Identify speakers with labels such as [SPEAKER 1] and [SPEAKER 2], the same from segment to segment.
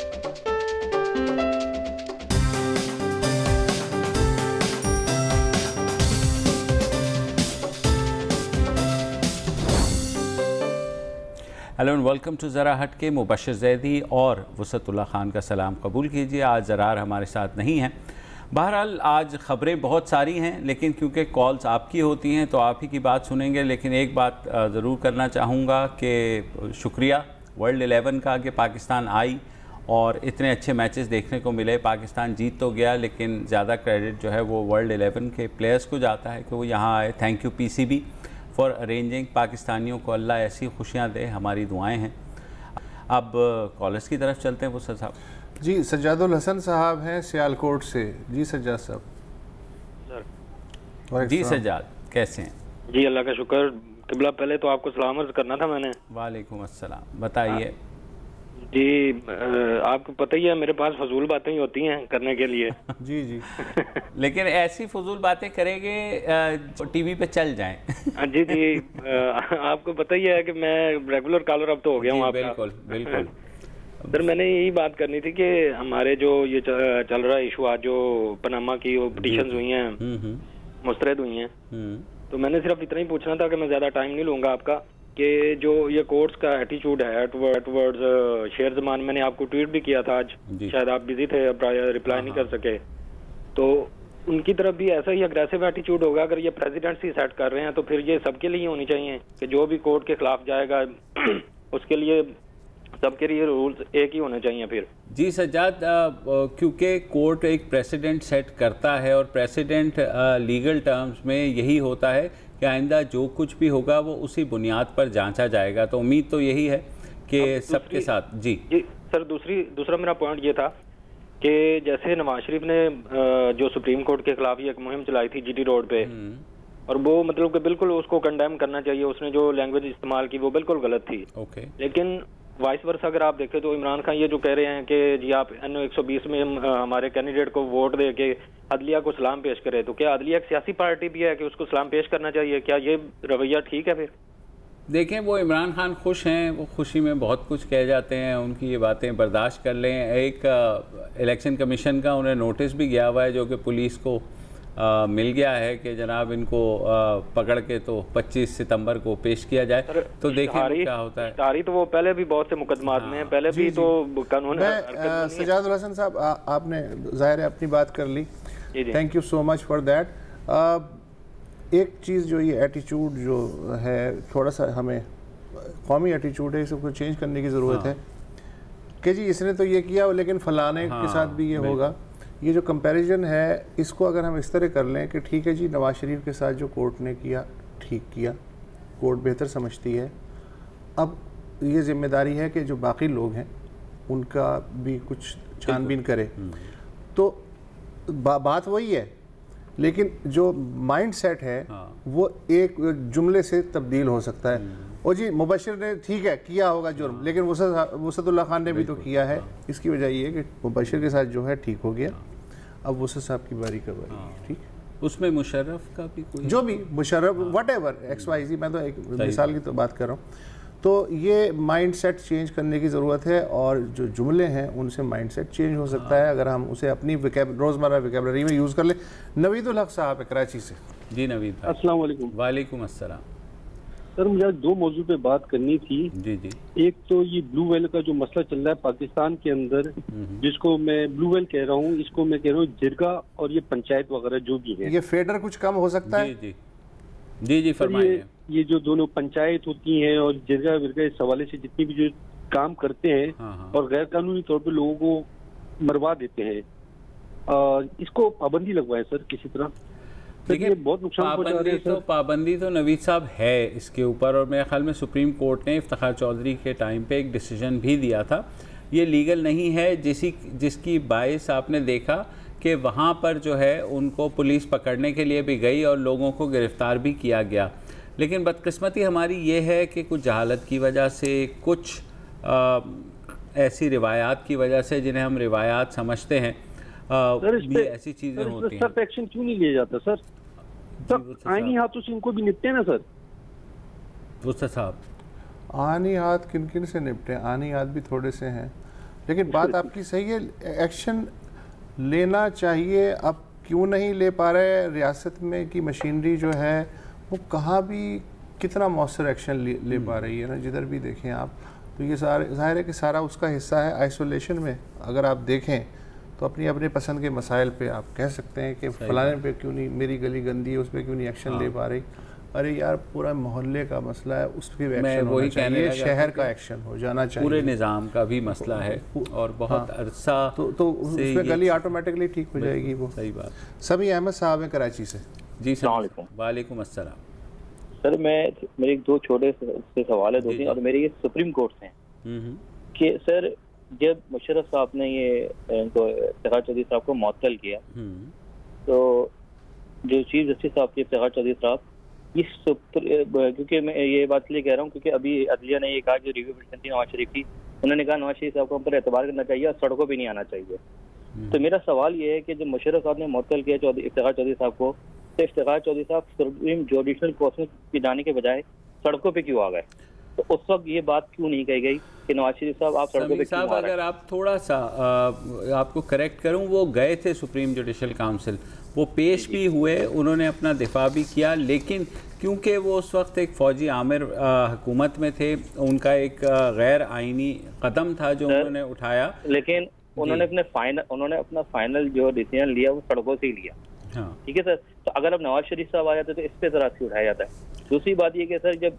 [SPEAKER 1] Hello and welcome to ज़रा हट के। मुबशर ज़ैदी और वसअतुल्लाह ख़ान का सलाम कबूल कीजिए। आज ज़रार हमारे साथ नहीं हैं। बहरहाल आज ख़बरें बहुत सारी हैं, लेकिन क्योंकि कॉल्स आपकी होती हैं तो आप ही की बात सुनेंगे। लेकिन एक बात ज़रूर करना चाहूँगा कि शुक्रिया वर्ल्ड 11 का कि पाकिस्तान आई और इतने अच्छे मैचेस देखने को मिले। पाकिस्तान जीत तो गया, लेकिन ज़्यादा क्रेडिट जो है वो वर्ल्ड 11 के प्लेयर्स को जाता है कि वो यहाँ आए। Thank you PCB for arranging. पाकिस्तानियों को अल्लाह ऐसी खुशियाँ दे, हमारी दुआएं हैं। अब कॉलर्स की तरफ चलते हैं। वसत साहब
[SPEAKER 2] जी, सज्जादुल हसन साहब हैं सियालकोट से। जी सज्जाद साहब।
[SPEAKER 1] सर जी सज्जाद कैसे हैं?
[SPEAKER 3] जी अल्लाह का शुक्र। किबला पहले तो आपको सलाम अर्ज़ करना था मैंने।
[SPEAKER 1] वालेकुम अस्सलाम, बताइए।
[SPEAKER 3] जी आपको पता ही है मेरे पास फजूल बातें ही होती हैं करने के लिए।
[SPEAKER 2] जी जी
[SPEAKER 1] लेकिन ऐसी फजूल बातें करेंगे टीवी पे चल जाएं।
[SPEAKER 3] जी जी आपको पता ही है कि मैं रेगुलर कॉलर अब तो हो गया हूँ आपका।
[SPEAKER 1] बिल्कुल बिल्कुल।
[SPEAKER 3] सर मैंने यही बात करनी थी कि हमारे जो ये चल रहा है इशू, आज जो पनामा की पिटीशंस हुई हैं, मुस्तरद हुई हैं, तो मैंने सिर्फ इतना ही पूछना था कि मैं ज्यादा टाइम नहीं लूंगा आपका, कि जो ये कोर्ट्स का एटीट्यूड है टुवर्ड्स शेर जमान, मैंने आपको ट्वीट भी किया था आज, शायद आप बिजी थे, रिप्लाई नहीं कर सके, तो उनकी तरफ भी ऐसा ही अग्रेसिव एटीट्यूड होगा। अगर ये प्रेसिडेंसी सेट कर रहे हैं तो फिर ये सबके लिए होनी चाहिए कि जो भी कोर्ट के खिलाफ जाएगा उसके लिए सबके लिए रूल्स एक ही होने चाहिए फिर।
[SPEAKER 1] जी सज्जाद, क्योंकि कोर्ट एक प्रेसिडेंट सेट करता है और प्रेसिडेंट लीगल टर्म्स में यही होता है कि आइंदा जो कुछ भी होगा वो उसी बुनियाद पर जांचा जाएगा। तो उम्मीद तो यही है कि सबके साथ। जी जी
[SPEAKER 3] सर, दूसरा मेरा पॉइंट ये था कि जैसे नवाज शरीफ ने जो सुप्रीम कोर्ट के खिलाफ एक मुहिम चलाई थी GT रोड पे, और वो मतलब कि बिल्कुल उसको कंडेम करना चाहिए। उसने जो लैंग्वेज इस्तेमाल की वो बिल्कुल गलत थी। लेकिन वाइस वर्सा अगर आप देखें तो इमरान खान ये जो कह रहे हैं कि जी आप NO 120 में हमारे कैंडिडेट को वोट दे के अदलिया को सलाम पेश करे, तो क्या अदलिया एक सियासी पार्टी भी है कि उसको सलाम पेश करना चाहिए? क्या ये रवैया ठीक है? फिर
[SPEAKER 1] देखें, वो इमरान खान खुश हैं, वो खुशी में बहुत कुछ कह जाते हैं, उनकी ये बातें बर्दाश्त कर लें। एक इलेक्शन कमीशन का उन्हें नोटिस भी गया हुआ है जो कि पुलिस को मिल गया है कि जनाब इनको पकड़ के तो 25 सितंबर को पेश किया जाए। तो देखें क्या होता है।
[SPEAKER 3] तारीख तो वो पहले भी बहुत से मुकदमात में पहले भी तो कानून।
[SPEAKER 2] सज्जादुल हसन साहब, आपने जाहिर है अपनी बात कर ली, thank you so much for that. एक चीज़ जो ये एटीट्यूड जो है, थोड़ा सा हमें कौमी एटीट्यूड है, इसको चेंज करने की ज़रूरत है कि जी इसने तो ये किया लेकिन फलाने के साथ भी ये होगा। ये जो कंपैरिजन है इसको अगर हम इस तरह कर लें कि ठीक है जी, नवाज शरीफ के साथ जो कोर्ट ने किया ठीक किया, कोर्ट बेहतर समझती है, अब ये जिम्मेदारी है कि जो बाकी लोग हैं उनका भी कुछ छानबीन करे। तो बात वही है, लेकिन जो माइंड सेट है वो एक जुमले से तब्दील हो सकता है। और जी मुबशर ने ठीक है किया होगा जुर्म, लेकिन वसअतुल्लाह खान ने भी तो किया है। इसकी वजह ये है कि मुबशर के साथ जो है ठीक हो गया, अब वसत साहब की बारी का बारी। ठीक,
[SPEAKER 1] उसमें मुशर्रफ का भी कोई
[SPEAKER 2] जो भी मुशर्रफ व्हाटएवर XYZ, मैं तो एक मिसाल की तो बात कर रहा हूँ। तो ये माइंड सेट चेंज करने की ज़रूरत है, और जो जुमले हैं उनसे माइंड सेट चेंज हो सकता है अगर हम उसे अपनी रोज़मर्रा विकेबलरी में यूज़ कर ले। नवीदुल हक साहब है कराची से।
[SPEAKER 1] जी नवीद,
[SPEAKER 4] अस्सलाम वालेकुम।
[SPEAKER 1] वालेकुम अस्सलाम।
[SPEAKER 4] सर मुझे दो मौजू पे बात करनी थी।
[SPEAKER 1] जी जी।
[SPEAKER 4] एक तो ये ब्लू वेल का जो मसला चल रहा है पाकिस्तान के अंदर, जिसको मैं ब्लू वेल कह रहा हूँ, इसको मैं कह रहा हूँ जिरगा और ये पंचायत वगैरह जो भी है,
[SPEAKER 2] ये फेडर कुछ कम हो सकता है।
[SPEAKER 1] जी जी जी फरमाइए।
[SPEAKER 4] ये जो दोनों पंचायत होती हैं और जिरगा विरगा, इस हवाले से जितनी भी जो काम करते हैं और गैर कानूनी तौर पर लोगों को मरवा देते हैं, इसको पाबंदी लगवाए सर किसी तरह।
[SPEAKER 1] देखिए
[SPEAKER 4] बहुत नुकसान पहुंचा रहे हैं।
[SPEAKER 1] तो पाबंदी तो नवीद साहब है इसके ऊपर, और मेरे ख्याल में सुप्रीम कोर्ट ने इफ्तिखार चौधरी के टाइम पे एक डिसीजन भी दिया था। ये लीगल नहीं है, जिसकी बाइस आपने देखा कि वहाँ पर जो है उनको पुलिस पकड़ने के लिए भी गई और लोगों को गिरफ्तार भी किया गया। लेकिन बदकिस्मती हमारी ये है कि कुछ जहालत की वजह से, कुछ ऐसी रिवायात की वजह से जिन्हें हम रिवायात समझते हैं, ये ऐसी चीज़ें होती हैं।
[SPEAKER 4] सर एक्शन क्यों नहीं लिया जाता सर? आईनी हाथों से इनको भी निपटे ना सर।
[SPEAKER 1] वो साहब
[SPEAKER 2] आनी हाथ किन किन से निपटे? आनी हाथ भी थोड़े से हैं, लेकिन बात आपकी सही है, एक्शन लेना चाहिए। अब क्यों नहीं ले पा रहे रियासत में की मशीनरी जो है वो कहाँ भी कितना मौसर एक्शन ले पा रही है ना, जिधर भी देखें आप। तो ये ज़ाहिर है कि सारा उसका हिस्सा है। आइसोलेशन में अगर आप देखें तो अपनी अपने पसंद के मसाइल पे आप कह सकते हैं कि फलाने पे क्यों नहीं, मेरी गली गंदी है उस पर क्यों नहीं एक्शन ले पा रही। अरे यार पूरा मोहल्ले का मसला है, उस पर एक्शन होना चाहिए, शहर का एक्शन हो जाना चाहिए,
[SPEAKER 1] पूरे निज़ाम का भी मसला है और बहुत अरसा
[SPEAKER 2] तो उसमें गली ऑटोमेटिकली ठीक हो जाएगी। वो
[SPEAKER 1] सही बात।
[SPEAKER 2] सभी अहमद साहब हैं कराची से।
[SPEAKER 1] जी सर, वालेकुम अस्सलाम।
[SPEAKER 5] सर मेरे दो छोटे से सवाल है, दो तीन, और मेरे ये सुप्रीम कोर्ट से हैं कि सर जब मुशर्रफ साहब ने ये इफ्तिखार चौधरी साहब को मुअत्तल किया तो जो चीफ जस्टिस साहब थे इफ्तिखार चौधरी साहब, क्योंकि मैं ये बात इसलिए कह रहा हूँ क्योंकि अभी अदलिया ने ये कहा, जो रिव्यू पिटीशन थी नवाज शरीफ की, उन्होंने कहा नवाज शरीफ साहब को हम पर एतबार करना चाहिए और सड़कों पर नहीं आना चाहिए। तो मेरा सवाल ये है कि जब मुशर्रफ साहब ने मुअत्तल किया इफ्तिखार चौधरी साहब को, तो इफ्तिखार चौधरी साहब सुप्रीम जुडिशल कोर्ट में जाने के बजाय सड़कों पे क्यों आ गए? तो उस वक्त ये बात क्यों नहीं कही गई कि नवाज शरीफ साहब आप सड़कों पे क्यों आ गए?
[SPEAKER 1] अगर आप थोड़ा सा आपको करेक्ट करूं, वो गए थे सुप्रीम जुडिशल काउंसिल, वो पेश भी हुए, उन्होंने अपना दिफा भी किया, लेकिन क्योंकि वो उस वक्त एक फ़ौजी आमिर हुकूमत में थे, उनका एक गैर आइनी कदम था जो उन्होंने उठाया,
[SPEAKER 5] लेकिन उन्होंने अपना फाइनल जो डिसीजन लिया वो सड़कों से ही लिया।
[SPEAKER 1] हाँ
[SPEAKER 5] ठीक है सर। तो अगर अब नवाज शरीफ साहब आ जाते तो इस पे जरा से उठाया जाता है। दूसरी बात ये कि सर जब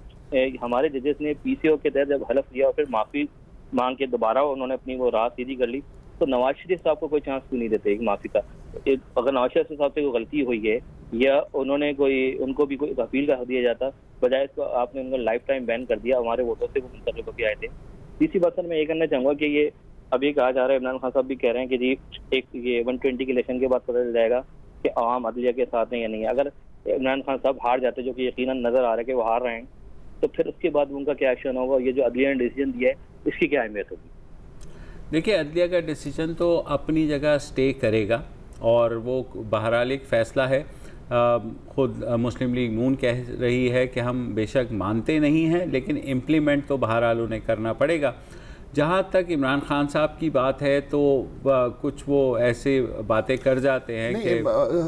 [SPEAKER 5] हमारे जजेस ने पीसीओ के तहत जब हलफ लिया और फिर माफ़ी मांग के दोबारा उन्होंने अपनी वो राह सीधी कर ली, तो नवाज शरीफ साहब को कोई चांस क्यों नहीं देते माफ़ी का? अगर नवाज शरीफ साहब से कोई गलती हुई है या उनको भी कोई अपील का दिया जाता, बजाय इसको आपने उनको लाइफ टाइम बैन कर दिया, हमारे वोटों से वो मुंतखब होकर आए थे। तीसरी बात सर मैं ये कहना चाहूँगा कि ये अभी कहा जा रहा है, इमरान खान साहब भी कह रहे हैं कि जी एक ये 120 के इलेक्शन के बाद पता चल जाएगा कि आवाम अदलिया के साथ है या नहीं। अगर इमरान खान साहब हार जाते, जो कि यकीनन नजर आ रहा है कि वो हार रहे हैं, तो फिर उसके बाद उनका क्या एक्शन होगा? ये जो अदलिया ने डिसीजन दिया है इसकी क्या अहमियत होगी?
[SPEAKER 1] देखिए, अदलिया का डिसीजन तो अपनी जगह स्टे करेगा और वो बहरहाल एक फ़ैसला है। खुद मुस्लिम लीग नून कह रही है कि हम बेशक मानते नहीं हैं, लेकिन इम्प्लीमेंट तो बहरहाल उन्हें करना पड़ेगा। जहाँ तक इमरान खान साहब की बात है तो कुछ वो ऐसे बातें कर जाते हैं कि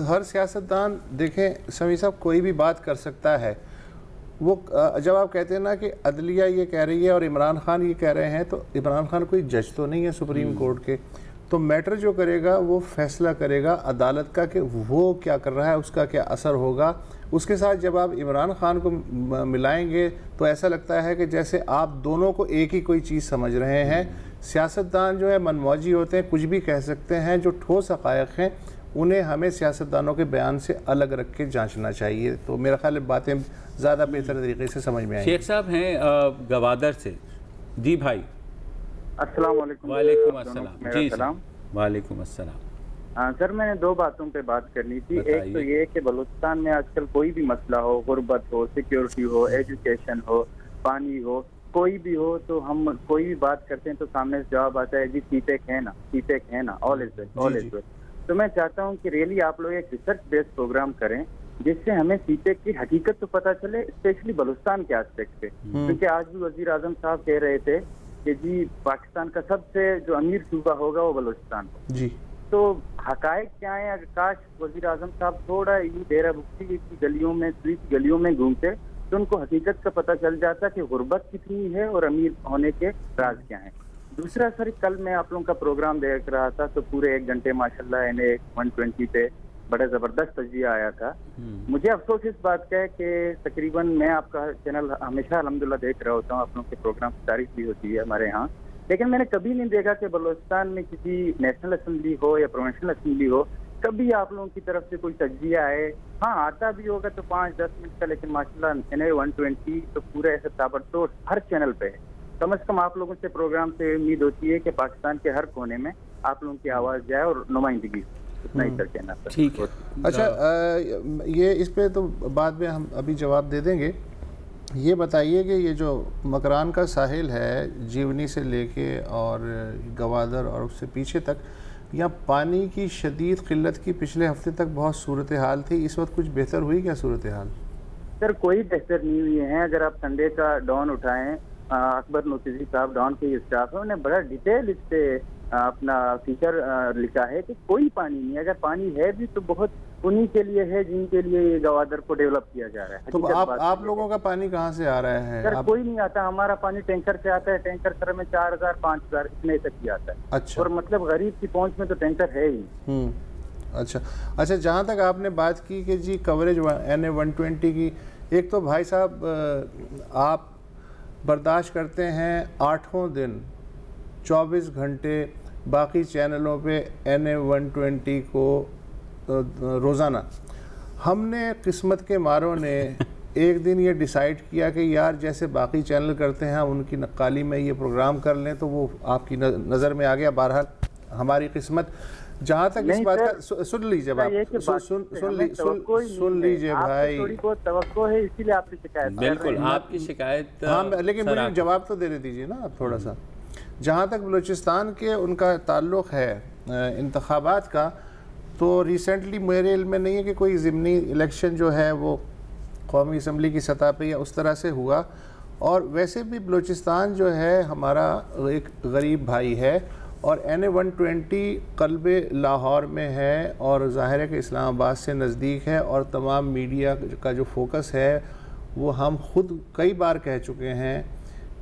[SPEAKER 2] हर सियासतदान, देखें समी साहब, कोई भी बात कर सकता है। वो जब आप कहते हैं ना कि अदलिया ये कह रही है और इमरान खान ये कह रहे हैं, तो इमरान खान कोई जज तो नहीं है सुप्रीम कोर्ट के, तो मैटर जो करेगा वो फैसला करेगा अदालत का कि वो क्या कर रहा है, उसका क्या असर होगा। उसके साथ जब आप इमरान खान को मिलाएंगे तो ऐसा लगता है कि जैसे आप दोनों को एक ही कोई चीज़ समझ रहे हैं। सियासतदान जो है मनमौजी होते हैं, कुछ भी कह सकते हैं। जो ठोस हक़ाइक़ हैं उन्हें हमें सियासतदानों के बयान से अलग रख के जांचना चाहिए। तो मेरा ख्याल है बातें ज़्यादा बेहतर तरीके से समझ में आएंगी।
[SPEAKER 1] शेख साहब हैं गवादर से। जी भाई,
[SPEAKER 6] अस्सलाम वालेकुम।
[SPEAKER 1] वालेकुम अस्सलाम। जी वालेकुम अस्सलाम।
[SPEAKER 6] सर मैंने दो बातों पे बात करनी थी। एक तो ये कि बलूचिस्तान में आजकल कोई भी मसला हो, गुर्बत हो, सिक्योरिटी हो, एजुकेशन हो, पानी हो, कोई भी हो, तो हम कोई भी बात करते हैं तो सामने से जवाब आता है जी सीपेक है ना, सीपेक है ना, all is well, all is well. तो मैं चाहता हूँ कि रियली आप लोग एक रिसर्च बेस्ड प्रोग्राम करें जिससे हमें सीपेक की हकीकत तो पता चले, स्पेशली बलूचिस्तान के एस्पेक्ट पे। क्योंकि आज भी वजीर आजम साहब कह रहे थे कि जी पाकिस्तान का सबसे जो अमीर सूबा होगा वो बलूचिस्तान जी। तो हकायक क्या है? अगर काश वजीर आजम साहब थोड़ा ये डेरा बुक्सी की गलियों में, स्वीट गलियों में घूमते तो उनको हकीकत का पता चल जाता कि गुर्बत कितनी है और अमीर होने के राज क्या हैं। दूसरा सर, कल मैं आप लोगों का प्रोग्राम देख रहा था तो पूरे 1 घंटे माशाल्लाह इन्हें 120 पे बड़ा ज़बरदस्त तजिया आया था। मुझे अफसोस इस बात का है कि तकरीबन मैं आपका चैनल हमेशा अल्हम्दुलिल्लाह देख रहा होता हूँ, आप लोगों के प्रोग्राम की तारीफ भी होती है हमारे यहाँ, लेकिन मैंने कभी नहीं देखा कि बलूचिस्तान में किसी नेशनल असेंबली हो या प्रोविंशियल असेंबली हो कभी आप लोगों की तरफ से कोई तजिया आए। हाँ, आता भी होगा तो 5-10 मिनट का, लेकिन माशाल्लाह एनए 120 तो पूरा ऐसा ताबड़तोड़ हर चैनल पे है। कम से कम आप लोगों से प्रोग्राम से उम्मीद होती है कि पाकिस्तान के हर कोने में आप लोगों की आवाज़ जाए और नुमाइंदगी। इतना ही करके ना।
[SPEAKER 2] ठीक है, अच्छा ये इस पे तो बाद में हम अभी जवाब दे देंगे। ये बताइए कि ये जो मकरान का साहिल है, जीवनी से लेके और गवादर और उससे पीछे तक, यहाँ पानी की शदीद किल्लत की पिछले हफ्ते तक बहुत सूरत हाल थी। इस वक्त कुछ बेहतर हुई क्या सूरत हाल?
[SPEAKER 6] सर कोई बेहतर नहीं हुई है। अगर आप संडे का डॉन उठाएं, अकबर नोतिजी साहब डॉन के स्टाफ है, उन्होंने बड़ा डिटेल इस पे अपना फीचर लिखा है कि कोई पानी नहीं, अगर पानी है भी तो बहुत उन्हीं के लिए है जिनके लिए ये गवादर को डेवलप किया जा रहा है।
[SPEAKER 2] तो आप लोगों का पानी कहाँ से आ रहा है?
[SPEAKER 6] सर कोई नहीं आता, हमारा पानी टैंकर से आता है, टैंकर सर में 4000 5000 इतने तक ही आता है।
[SPEAKER 2] अच्छा।
[SPEAKER 6] और मतलब गरीब की पहुंच में तो टैंकर है ही।
[SPEAKER 2] अच्छा, जहाँ तक आपने बात की कि जी कवरेज NA-120 की, एक तो भाई साहब आप बर्दाश्त करते हैं 8 दिन 24 घंटे बाकी चैनलों पे NA-120 को रोज़ाना। हमने किस्मत के मारों ने एक दिन ये डिसाइड किया कि यार जैसे बाकी चैनल करते हैं उनकी नक्काली में ये प्रोग्राम कर लें, तो वो आपकी नज़र में आ गया। बहरहाल हमारी किस्मत, जहाँ तक इस बात का सुन लीजिए आप, सुन लीजिए भाई,
[SPEAKER 6] तवक्को है इसीलिए आपकी शिकायत।
[SPEAKER 1] बिल्कुल आपकी शिकायत,
[SPEAKER 2] हाँ लेकिन मुझे जवाब तो देने दीजिए ना आप थोड़ा सा। जहाँ तक बलूचिस्तान के उनका ताल्लुक़ है इंतखाबात का, तो रिसेंटली मेरे इल्म में नहीं है कि कोई ज़िमनी इलेक्शन जो है वो कौमी असम्बली की सतह पे या उस तरह से हुआ। और वैसे भी बलूचिस्तान जो है हमारा एक गरीब भाई है और NA-120 कल्बे लाहौर में है और ज़ाहिर है कि इस्लामाबाद से नज़दीक है और तमाम मीडिया का जो फोकस है वो हम खुद कई बार कह चुके हैं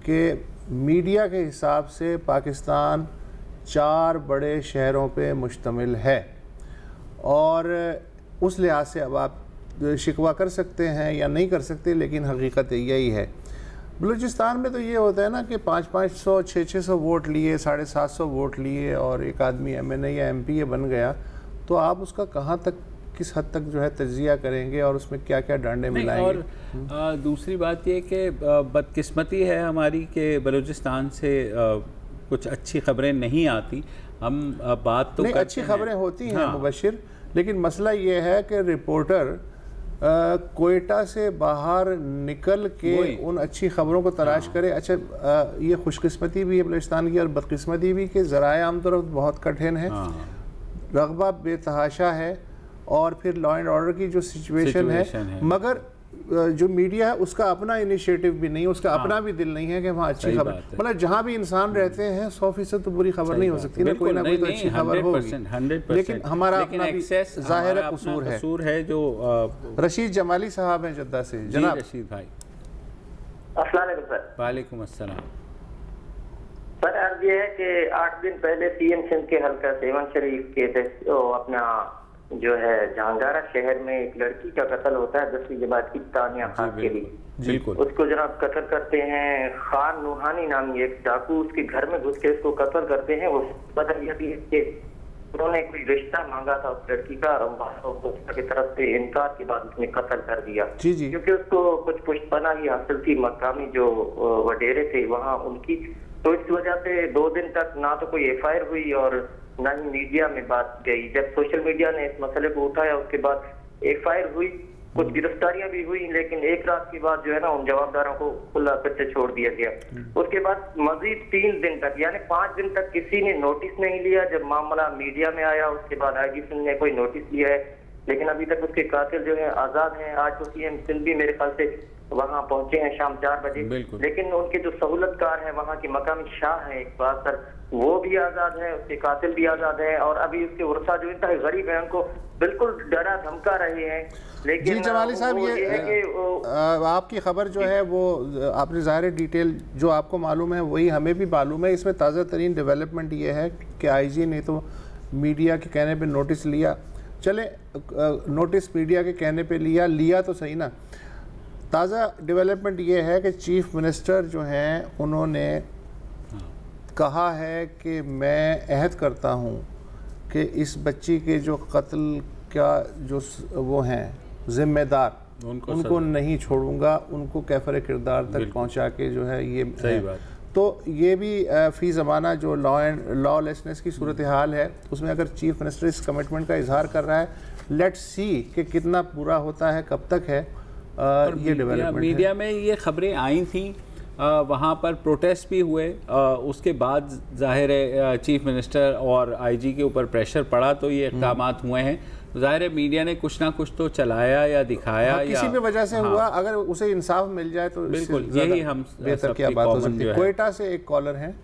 [SPEAKER 2] कि मीडिया के हिसाब से पाकिस्तान 4 बड़े शहरों पे मुश्तमिल है और उस लिहाज से अब आप शिकवा कर सकते हैं या नहीं कर सकते, लेकिन हकीकत यही है। बलूचिस्तान में तो ये होता है ना कि 500-500 600 वोट लिए, 750 वोट लिए और एक आदमी MNA या MPA बन गया, तो आप उसका कहाँ तक किस हद तक जो है तज्जिया करेंगे और उसमें क्या क्या डांडे मिलाएंगे।
[SPEAKER 1] और दूसरी बात ये कि बदकिस्मती है हमारी कि बलूचिस्तान से कुछ अच्छी खबरें नहीं आती। हम बात तो
[SPEAKER 2] नहीं, अच्छी खबरें होती हैं मुबशिर, लेकिन मसला ये है कि रिपोर्टर कोयटा से बाहर निकल के उन अच्छी खबरों को तलाश करे। अच्छा, ये खुशकिस्मती भी है बलूचिस्तान की और बदकिस्मती भी कि ज़राए आमतौर पर बहुत कठिन है, रगबा बेतहाशा है और फिर लॉ एंड ऑर्डर की जो सिचुएशन है, मगर जो मीडिया है उसका अपना इनिशिएटिव भी नहीं है, उसका अपना भी दिल नहीं है कि वहाँ अच्छी खबर, मतलब जहाँ भी इंसान रहते हैं 100% तो बुरी खबर नहीं हो सकती ना, कोई ना कोई तो अच्छी खबर होगी, लेकिन हमारा अपना भी ज़ाहिर कसूर है। जो रशीद जमाली साहब हैं जद्दा से, जनाब
[SPEAKER 1] रशीद भाई।
[SPEAKER 7] अस्सलाम वालेकुम सर।
[SPEAKER 1] वालेकुम अस्सलाम
[SPEAKER 7] सर। अर्ज ये है कि 8 दिन पहले PM सिंध के हल्का सेवन शरीफ के अपना जो है जहांगारा शहर में एक लड़की का कत्ल होता है 10वीं जमात की तानिया खान के लिए।
[SPEAKER 1] बिल्कुल।
[SPEAKER 7] उसको जनाब कत्ल करते हैं, खान नूहानी नामी एक डाकू उसके घर में घुस के उसको कत्ल करते हैं। वो पता यह भी है कि उन्होंने कोई रिश्ता मांगा था उस लड़की का और की तरफ से इनकार के बाद उसने कत्ल कर दिया, क्योंकि उसको कुछ पुष्पना ही हासिल थी मकामी जो वडेरे थे वहाँ उनकी। तो इस वजह से 2 दिन तक ना तो कोई FIR हुई और ना ही मीडिया में बात गई। जब सोशल मीडिया ने इस मसले को उठाया उसके बाद FIR हुई, कुछ गिरफ्तारियां भी हुई, लेकिन एक रात के बाद जो है ना उन जवाबदारों को खुला करके छोड़ दिया गया। उसके बाद मजीद 3 दिन तक यानी 5 दिन तक किसी ने नोटिस नहीं लिया। जब मामला मीडिया में आया उसके बाद IG सिंध ने कोई नोटिस लिया है, लेकिन अभी तक उसके कातिल जो है आजाद हैं। आज तो PM सिंध भी मेरे ख्याल से वहाँ पहुंचे हैं शाम 4 बजे, लेकिन उनके जो सहूलतकार हैं वहाँ के मकामी शाह हैं इकबाल सर, वो भी आजाद है, उसके कातिल भी आजाद है और अभी उसके उर्सा जो इंतहा गरीब है उनको बिल्कुल डरा धमका रहे हैं। लेकिन
[SPEAKER 2] जी जमाली साहब, ये है कि आपकी खबर जो है वो आपने ज़ाहिर डिटेल जो आपको मालूम है वही हमें भी मालूम है। इसमें ताज़ा तरीन डेवलपमेंट ये है कि IG ने तो मीडिया के कहने पे नोटिस लिया, चले नोटिस मीडिया के कहने पे लिया तो सही ना। ताज़ा डेवलपमेंट ये है कि चीफ मिनिस्टर जो हैं उन्होंने कहा है कि मैं अहद करता हूँ कि इस बच्ची के जो कत्ल का जो वो हैं ज़िम्मेदार उनको नहीं छोड़ूंगा, उनको कैफर किरदार तक पहुँचा के जो है ये
[SPEAKER 1] सही बात।
[SPEAKER 2] तो ये भी फ़ी ज़माना जो लॉलेसनेस की सूरत हाल है उसमें अगर चीफ मिनिस्टर इस कमिटमेंट का इजहार कर रहा है, लेट्स सी कि कितना पूरा होता है, कब तक है। ये डेवलपमेंट
[SPEAKER 1] मीडिया में ये खबरें आई थी, वहाँ पर प्रोटेस्ट भी हुए, उसके बाद जाहिर है चीफ मिनिस्टर और IG के ऊपर प्रेशर पड़ा तो ये इक़दाम हुए हैं। जाहिर है मीडिया ने कुछ ना कुछ तो चलाया या दिखाया,
[SPEAKER 2] किसी भी वजह से हुआ, अगर उसे इंसाफ मिल जाए तो
[SPEAKER 1] बिल्कुल यही हम
[SPEAKER 2] बेहतर क्या बात हो सकती है। कोयटा से एक कॉलर हैं।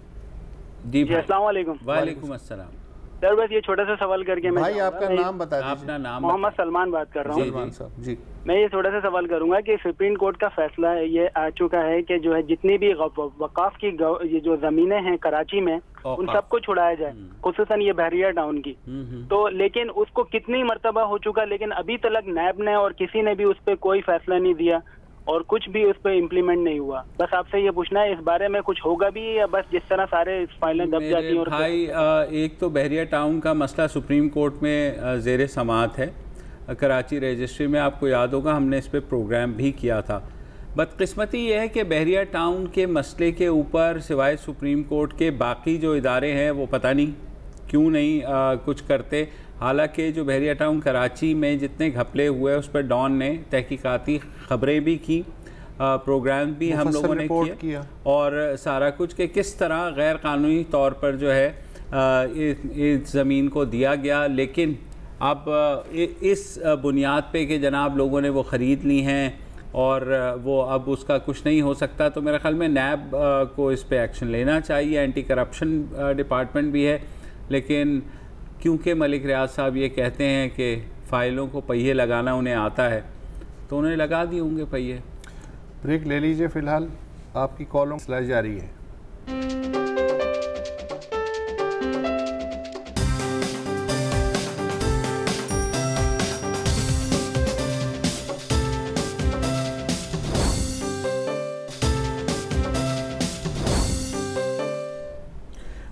[SPEAKER 1] जी
[SPEAKER 8] अस्सलाम वालेकुम।
[SPEAKER 1] वालेकुम अस्सलाम।
[SPEAKER 8] सर बस ये छोटा सा सवाल करके मैं
[SPEAKER 2] भाई आपका नाम बता दीजिए।
[SPEAKER 1] अपना नाम।
[SPEAKER 8] मोहम्मद सलमान बात कर रहा हूँ।
[SPEAKER 2] सलमान साहब जी।
[SPEAKER 8] मैं ये थोड़ा सा सवाल करूंगा कि सुप्रीम कोर्ट का फैसला ये आ चुका है कि जो है जितनी भी वकाफ की ये जो जमीनें हैं कराची में उन सबको छुड़ाया जाए, खुसूसन ये बहरिया टाउन की। तो लेकिन उसको कितनी मर्तबा हो चुका, लेकिन अभी तक नैब ने और किसी ने भी उस पर कोई फैसला नहीं दिया और कुछ भी उस पर इम्प्लीमेंट नहीं हुआ। बस आपसे ये पूछना है इस बारे में कुछ होगा भी या बस जिस तरह सारे फाइलें दब जाती हैं। और
[SPEAKER 1] भाई एक तो बहरिया टाउन का मसला सुप्रीम कोर्ट में ज़ेर समाअत है। कराची रजिस्ट्री में आपको याद होगा हमने इस पर प्रोग्राम भी किया था। बदकिस्मती ये है कि बहरिया टाउन के मसले के ऊपर सिवाय सुप्रीम कोर्ट के बाकी जो इदारे हैं वो पता नहीं क्यों नहीं कुछ करते। हालांकि जो बहरिया टाउन कराची में जितने घपले हुए उस पर डॉन ने तहकीकाती ख़बरें भी की, प्रोग्राम भी हम लोगों ने किया और सारा कुछ कि किस तरह गैर कानूनी तौर पर जो है इस ज़मीन को दिया गया। लेकिन अब इस बुनियाद पे कि जनाब लोगों ने वो ख़रीद ली हैं और वो अब उसका कुछ नहीं हो सकता, तो मेरे ख्याल में नैब को इस पे एक्शन लेना चाहिए। एंटी करप्शन डिपार्टमेंट भी है, लेकिन क्योंकि मलिक रियाज साहब ये कहते हैं कि फ़ाइलों को पहिए लगाना उन्हें आता है तो उन्हें लगा दिए होंगे पहिए।
[SPEAKER 2] ब्रेक ले लीजिए फ़िलहाल, आपकी कॉलों सिलाई जारी है।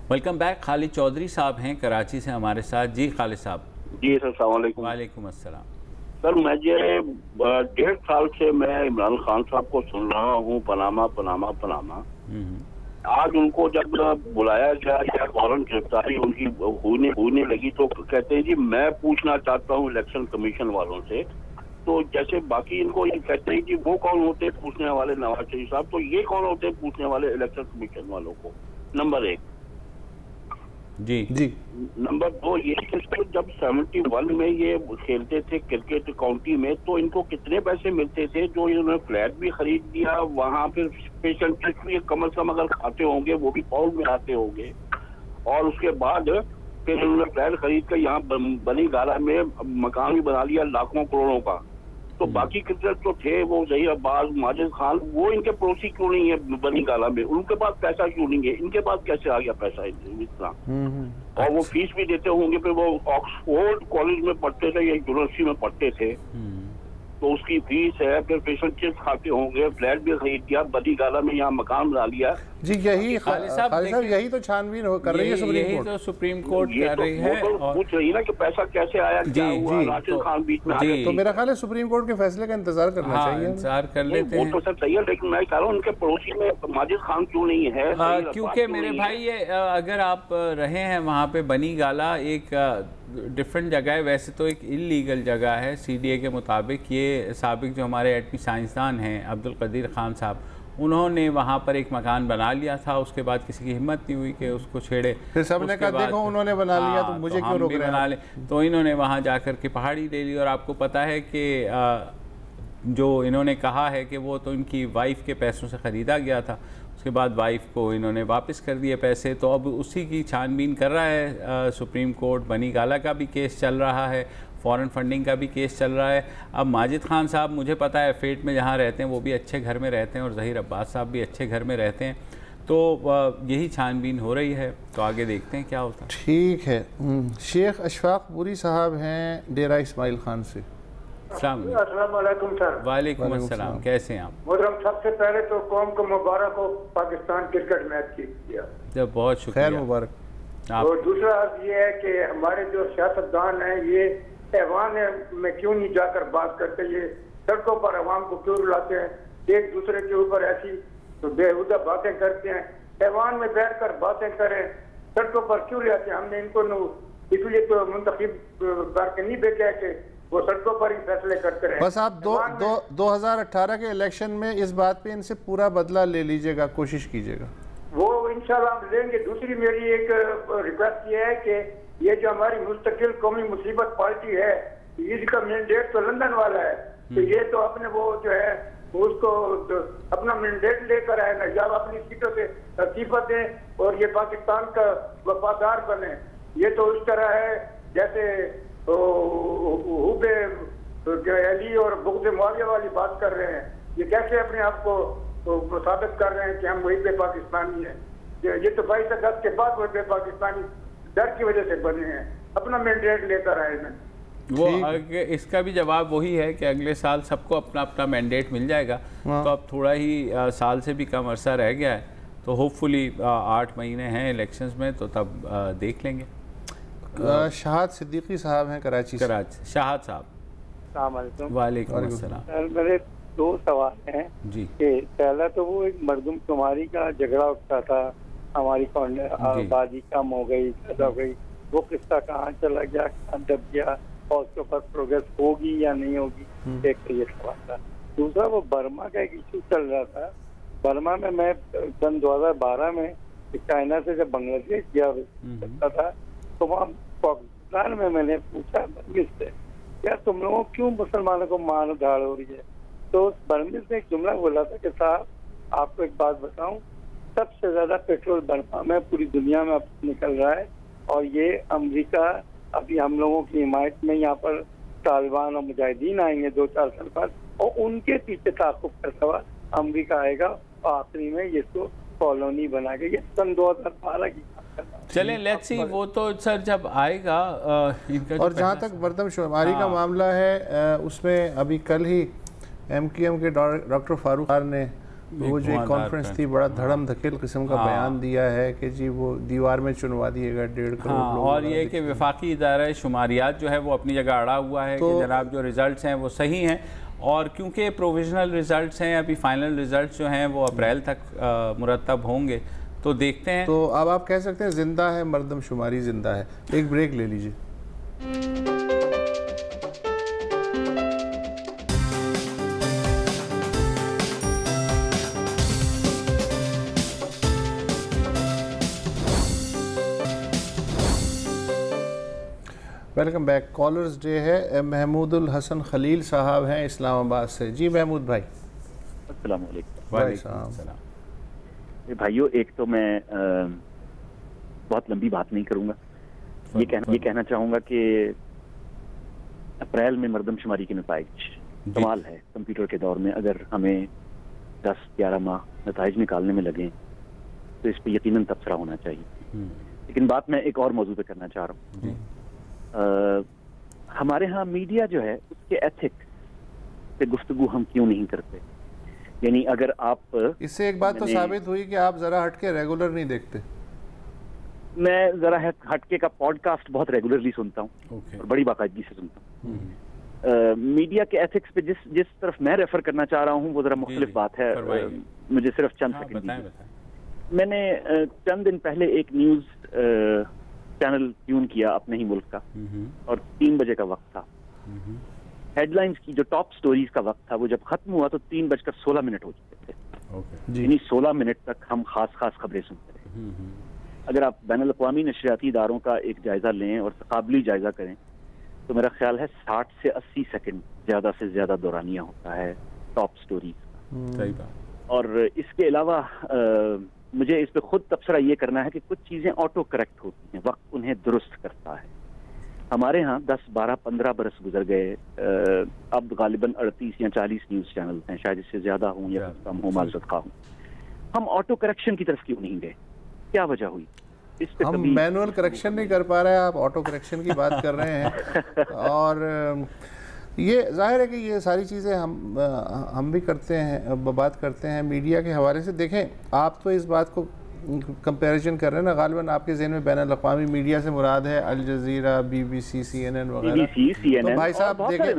[SPEAKER 1] Welcome back. खालिद चौधरी साहब हैं कराची से हमारे साथ। जी खालिद साहब।
[SPEAKER 9] जी सर, अस्सलाम वालेकुम।
[SPEAKER 1] वालेकुम अस्सलाम।
[SPEAKER 9] सर मुझे 1.5 साल से मैं इमरान खान साहब को सुन रहा हूँ पनामा पनामा पनामा। आज उनको जब बुलाया गया या फौरन गिरफ्तारी उनकी होने लगी तो कहते हैं जी मैं पूछना चाहता हूँ इलेक्शन कमीशन वालों से। तो जैसे बाकी इनको ये कहते हैं कि वो कौन होते हैं पूछने वाले नवाज शरीफ साहब, तो ये कौन होते हैं पूछने वाले इलेक्शन कमीशन वालों को? नंबर 1।
[SPEAKER 1] जी
[SPEAKER 2] जी।
[SPEAKER 9] नंबर 2 ये जब 71 में ये खेलते थे क्रिकेट काउंटी में तो इनको कितने पैसे मिलते थे जो इन्होंने फ्लैट भी खरीद दिया, वहाँ फिर पेशेंट भी कम से कम अगर खाते होंगे वो भी फाउल में आते होंगे, और उसके बाद फिर इन्होंने फ्लैट खरीद कर यहाँ बनी गाला में मकान भी बना लिया लाखों करोड़ों का। तो बाकी क्रिकेट जो थे वो जहीर अब्बास, माजिद खान, वो इनके पड़ोसी क्यों नहीं है बनी गाला में? उनके पास पैसा क्यों नहीं है? इनके पास कैसे आ गया पैसा इतना? और वो फीस भी देते होंगे। फिर वो ऑक्सफोर्ड कॉलेज में पढ़ते थे या यूनिवर्सिटी में पढ़ते थे तो उसकी फीस है, फिर पेशेंट चिप्स खाते होंगे, फ्लैट भी खरीद दिया, बदी गाला में यहाँ मकान बना लिया।
[SPEAKER 2] जी यही खालिद साहब यही तो छानबीन कर रही है सुप्रीम कोर्ट।
[SPEAKER 1] तो सुप्रीम कोर्ट कर रही है
[SPEAKER 9] और पूछ रही ना कि पैसा कैसे आया, क्या हुआ, राशिद खान बीच में आ गए।
[SPEAKER 2] तो मेरा ख्याल है सुप्रीम कोर्ट के फैसले का इंतजार करना चाहिए।
[SPEAKER 1] इंतजार कर लेते हैं।
[SPEAKER 9] वो तो सर सही है, लेकिन मैं कह रहा हूँ उनके पड़ोसी में माजिद खान क्यों नहीं है?
[SPEAKER 1] क्योंकि मेरे भाई ये अगर आप रहे हैं वहाँ पे बनी गाला एक डिफरेंट जगह है, वैसे तो एक इलीगल जगह है CDA के मुताबिक। ये साबिक जो हमारे एटमी साइंसदान हैं अब्दुल कदीर खान साहब, उन्होंने वहाँ पर एक मकान बना लिया था। उसके बाद किसी की हिम्मत नहीं हुई कि उसको छेड़े,
[SPEAKER 2] फिर सबने कहा देखो उन्होंने बना लिया तो मुझे क्यों रोक रहे हैं?
[SPEAKER 1] तो इन्होंने वहाँ जाकर के पहाड़ी ले ली। और आपको पता है कि जो इन्होंने कहा है कि वो तो इनकी वाइफ के पैसों से ख़रीदा गया था, उसके बाद वाइफ को इन्होंने वापस कर दिए पैसे। तो अब उसी की छानबीन कर रहा है सुप्रीम कोर्ट। बनी गाला का भी केस चल रहा है, फॉरेन फंडिंग का भी केस चल रहा है। अब माजिद खान साहब मुझे पता है फेट में जहाँ रहते हैं वो भी अच्छे घर में रहते हैं और ज़हीर अब्बास साहब भी अच्छे घर में रहते हैं। तो यही छानबीन हो रही है, तो आगे देखते हैं क्या होता है।
[SPEAKER 2] ठीक है। शेख अशफाक पुरी साहब हैं डेरा इस्माइल खान से।
[SPEAKER 10] अस्सलाम वालेकुम सर।
[SPEAKER 1] वालेकुम अस्सलाम। कैसे हैं आप?
[SPEAKER 10] मोहतरम, सबसे पहले तो कौम को मुबारक हो पाकिस्तान क्रिकेट मैच किया।
[SPEAKER 1] बहुत शुक्रिया,
[SPEAKER 2] खैर मुबारक।
[SPEAKER 10] और दूसरा ये है कि हमारे जो सियासतदान हैं ये ऐवान में क्यों नहीं जाकर बात करते, ये सड़कों पर अवाम को क्यों रुलाते हैं, एक दूसरे के ऊपर ऐसी तो बेहुदा बातें करते हैं। ऐवान में बैठ कर बातें करें, सड़कों पर क्यों ले आते हैं? हमने इनको इसलिए तो मुंतखब करके नहीं भेजा कि वो सड़कों पर ही फैसले करते रहे।
[SPEAKER 2] बस आप 2018 के इलेक्शन में इस बात पे इनसे पूरा बदला ले लीजिएगा, कोशिश कीजिएगा।
[SPEAKER 10] वो इंशाल्लाह हम लेंगे। दूसरी मेरी एक रिक्वेस्ट ये है कि ये जो हमारी मुस्तकिल कौमी मुसीबत पार्टी है, इसका मैंडेट तो लंदन वाला है, तो ये तो अपने वो जो है उसको अपना मैंडेट लेकर आए ना, या अपनी सीटों से इस्तीफा दें और ये पाकिस्तान का वफादार बने। ये तो उस तरह है जैसे हुबे अली और बुग़्ज़ मुआविया वाली बात कर रहे हैं। ये कैसे अपने आप को साबित कर रहे हैं कि हम वही पे पाकिस्तानी हैं? ये तो 22 अगस्त के बाद वही पे पाकिस्तानी डर की वजह से बने हैं, अपना मैंडेट लेकर आए ना।
[SPEAKER 1] वो इसका भी जवाब वही है कि अगले साल सबको अपना अपना मैंडेट मिल जाएगा। तो अब थोड़ा ही साल से भी कम अरसा रह गया है, तो होपफुली 8 महीने हैं इलेक्शंस में, तो तब देख लेंगे।
[SPEAKER 2] शाहद सिद्दीकी साहब हैं कराची से।
[SPEAKER 1] शाहद साहब, वालेकुम अस्सलाम।
[SPEAKER 11] सर मेरे 2 सवाल हैं
[SPEAKER 1] जी।
[SPEAKER 11] कि पहला तो वो एक मरदमशुमारी का झगड़ा उठा था, हमारी आबादी कम हो गई, ज्यादा हो गई, वो किस्सा कहाँ चला गया, कहाँ दब गया, और उसके ऊपर प्रोग्रेस होगी या नहीं होगी, एक तो ये सवाल था। दूसरा वो बर्मा का एक इशू चल रहा था। बर्मा में मैं सन 2012 में चाइना से जब बांग्लादेश गया था, तो वहाँ पाकिस्तान में मैंने पूछा बर्मिस से, क्या तुम लोगों क्यों मुसलमानों को मार धाड़ हो रही है? तो बर्मिस ने एक जुमला बोला था कि साहब आपको एक बात बताऊं, सबसे ज्यादा पेट्रोल बर्मा में पूरी दुनिया में अब निकल रहा है, और ये अमेरिका अभी हम लोगों की हिमायत में यहाँ पर तालिबान और मुजाहिदीन आएंगे 2-4 साल बाद, और उनके पीछे ताक़ुब करता हुआ अमेरिका आएगा और आखिरी में ये तो कॉलोनी बना के, ये सन 2012 की।
[SPEAKER 1] चलें लेट्स सी, वो तो सर जब आएगा इनका।
[SPEAKER 2] और जहाँ तक मरदमशुमारी का मामला है, उसमें अभी कल ही MQM के डॉक्टर फारूक खान ने वो जो एक कॉन्फ्रेंस थी, बड़ा धड़म धकेल किस्म का बयान दिया है कि जी वो दीवार में चुनवा दिएगा 1.5 करोड़ लोग।
[SPEAKER 1] और ये कि वफाकी इदारा शुमारियात जो है वो अपनी जगह अड़ा हुआ है कि जनाब जो रिज़ल्ट्स हैं वो सही हैं, और क्योंकि प्रोविजनल रिज़ल्ट्स हैं, अभी फाइनल रिज़ल्ट्स जो हैं वो अप्रैल तक मुरतब होंगे, तो देखते हैं।
[SPEAKER 2] तो अब आप कह सकते हैं जिंदा है, मरदमशुमारी जिंदा है। एक ब्रेक ले लीजिए। Welcome back. कॉलर्स डे है। महमूदुल हसन खलील साहब हैं इस्लामाबाद से। जी महमूद भाई।
[SPEAKER 12] अस्सलाम वालेकुम।
[SPEAKER 1] वालेकुम सलाम।
[SPEAKER 12] भाइयों, एक तो मैं बहुत लंबी बात नहीं करूंगा, ये कहना चाहूंगा कि अप्रैल में मरदमशुमारी के नताइज कमाल है। कंप्यूटर के दौर में अगर हमें 10-11 माह नताइज निकालने में लगे तो इस पर यकीनन तबसरा होना चाहिए। लेकिन बात मैं एक और मौजू पे करना चाह रहा हूँ। हमारे यहाँ मीडिया जो है उसके एथिक्स पे गुफ्तगू हम क्यों नहीं करते? यानी अगर आप,
[SPEAKER 2] इससे एक बात तो साबित हुई कि आप जरा हटके रेगुलर नहीं देखते।
[SPEAKER 12] मैं जरा हटके का पॉडकास्ट बहुत रेगुलरली सुनता हूँ और बड़ी बाकायदगी से सुनता हूँ। मीडिया के एथिक्स पे जिस तरफ मैं रेफर करना चाह रहा हूँ वो जरा मुख्तलिफ बात है। मुझे सिर्फ चंद सेकंड दीजिए। मैंने चंद दिन पहले एक न्यूज चैनल ट्यून किया अपने ही मुल्क का, और 3 बजे का वक्त था। हेडलाइंस की जो टॉप स्टोरीज का वक्त था, वो जब खत्म हुआ तो 3:16 हो चुके थे। यानी 16 मिनट तक हम खास खबरें सुनते रहे। अगर आप बैनुल अक़वामी नशरियाती इदारों का एक जायजा लें और तकाबली जायजा करें तो मेरा ख्याल है 60 से 80 सेकंड ज्यादा से ज्यादा दौरानिया होता है टॉप स्टोरीज का।
[SPEAKER 1] सही बात।
[SPEAKER 12] और इसके अलावा मुझे इस पे खुद तबसरा ये करना है कि कुछ चीजें ऑटो करेक्ट होती हैं, वक्त उन्हें दुरुस्त करता है। हमारे यहाँ 10, 12, 15 बरस गुजर गए, अब गालिबन 38 या 40 न्यूज चैनल हैं, शायद इससे ज्यादा हूँ या कम हो, माजरत खा हूँ। हम ऑटो करेक्शन की तरफ क्यों नहीं गए? क्या वजह हुई? इस पे
[SPEAKER 2] हम मैनुअल करेक्शन नहीं कर पा रहे हैं, आप ऑटो करेक्शन की बात कर रहे हैं। और ये जाहिर है कि ये सारी चीज़ें हम भी करते हैं, बात करते हैं मीडिया के हवाले से। देखें, आप तो इस बात को कंपैरिजन कर रहे हैं ना, गालिबन आपके ज़हन में बैनुल अक़वामी मीडिया से मुराद है अल जज़ीरा, BBC, CNN वगैरह। तो भाई साहब देखें,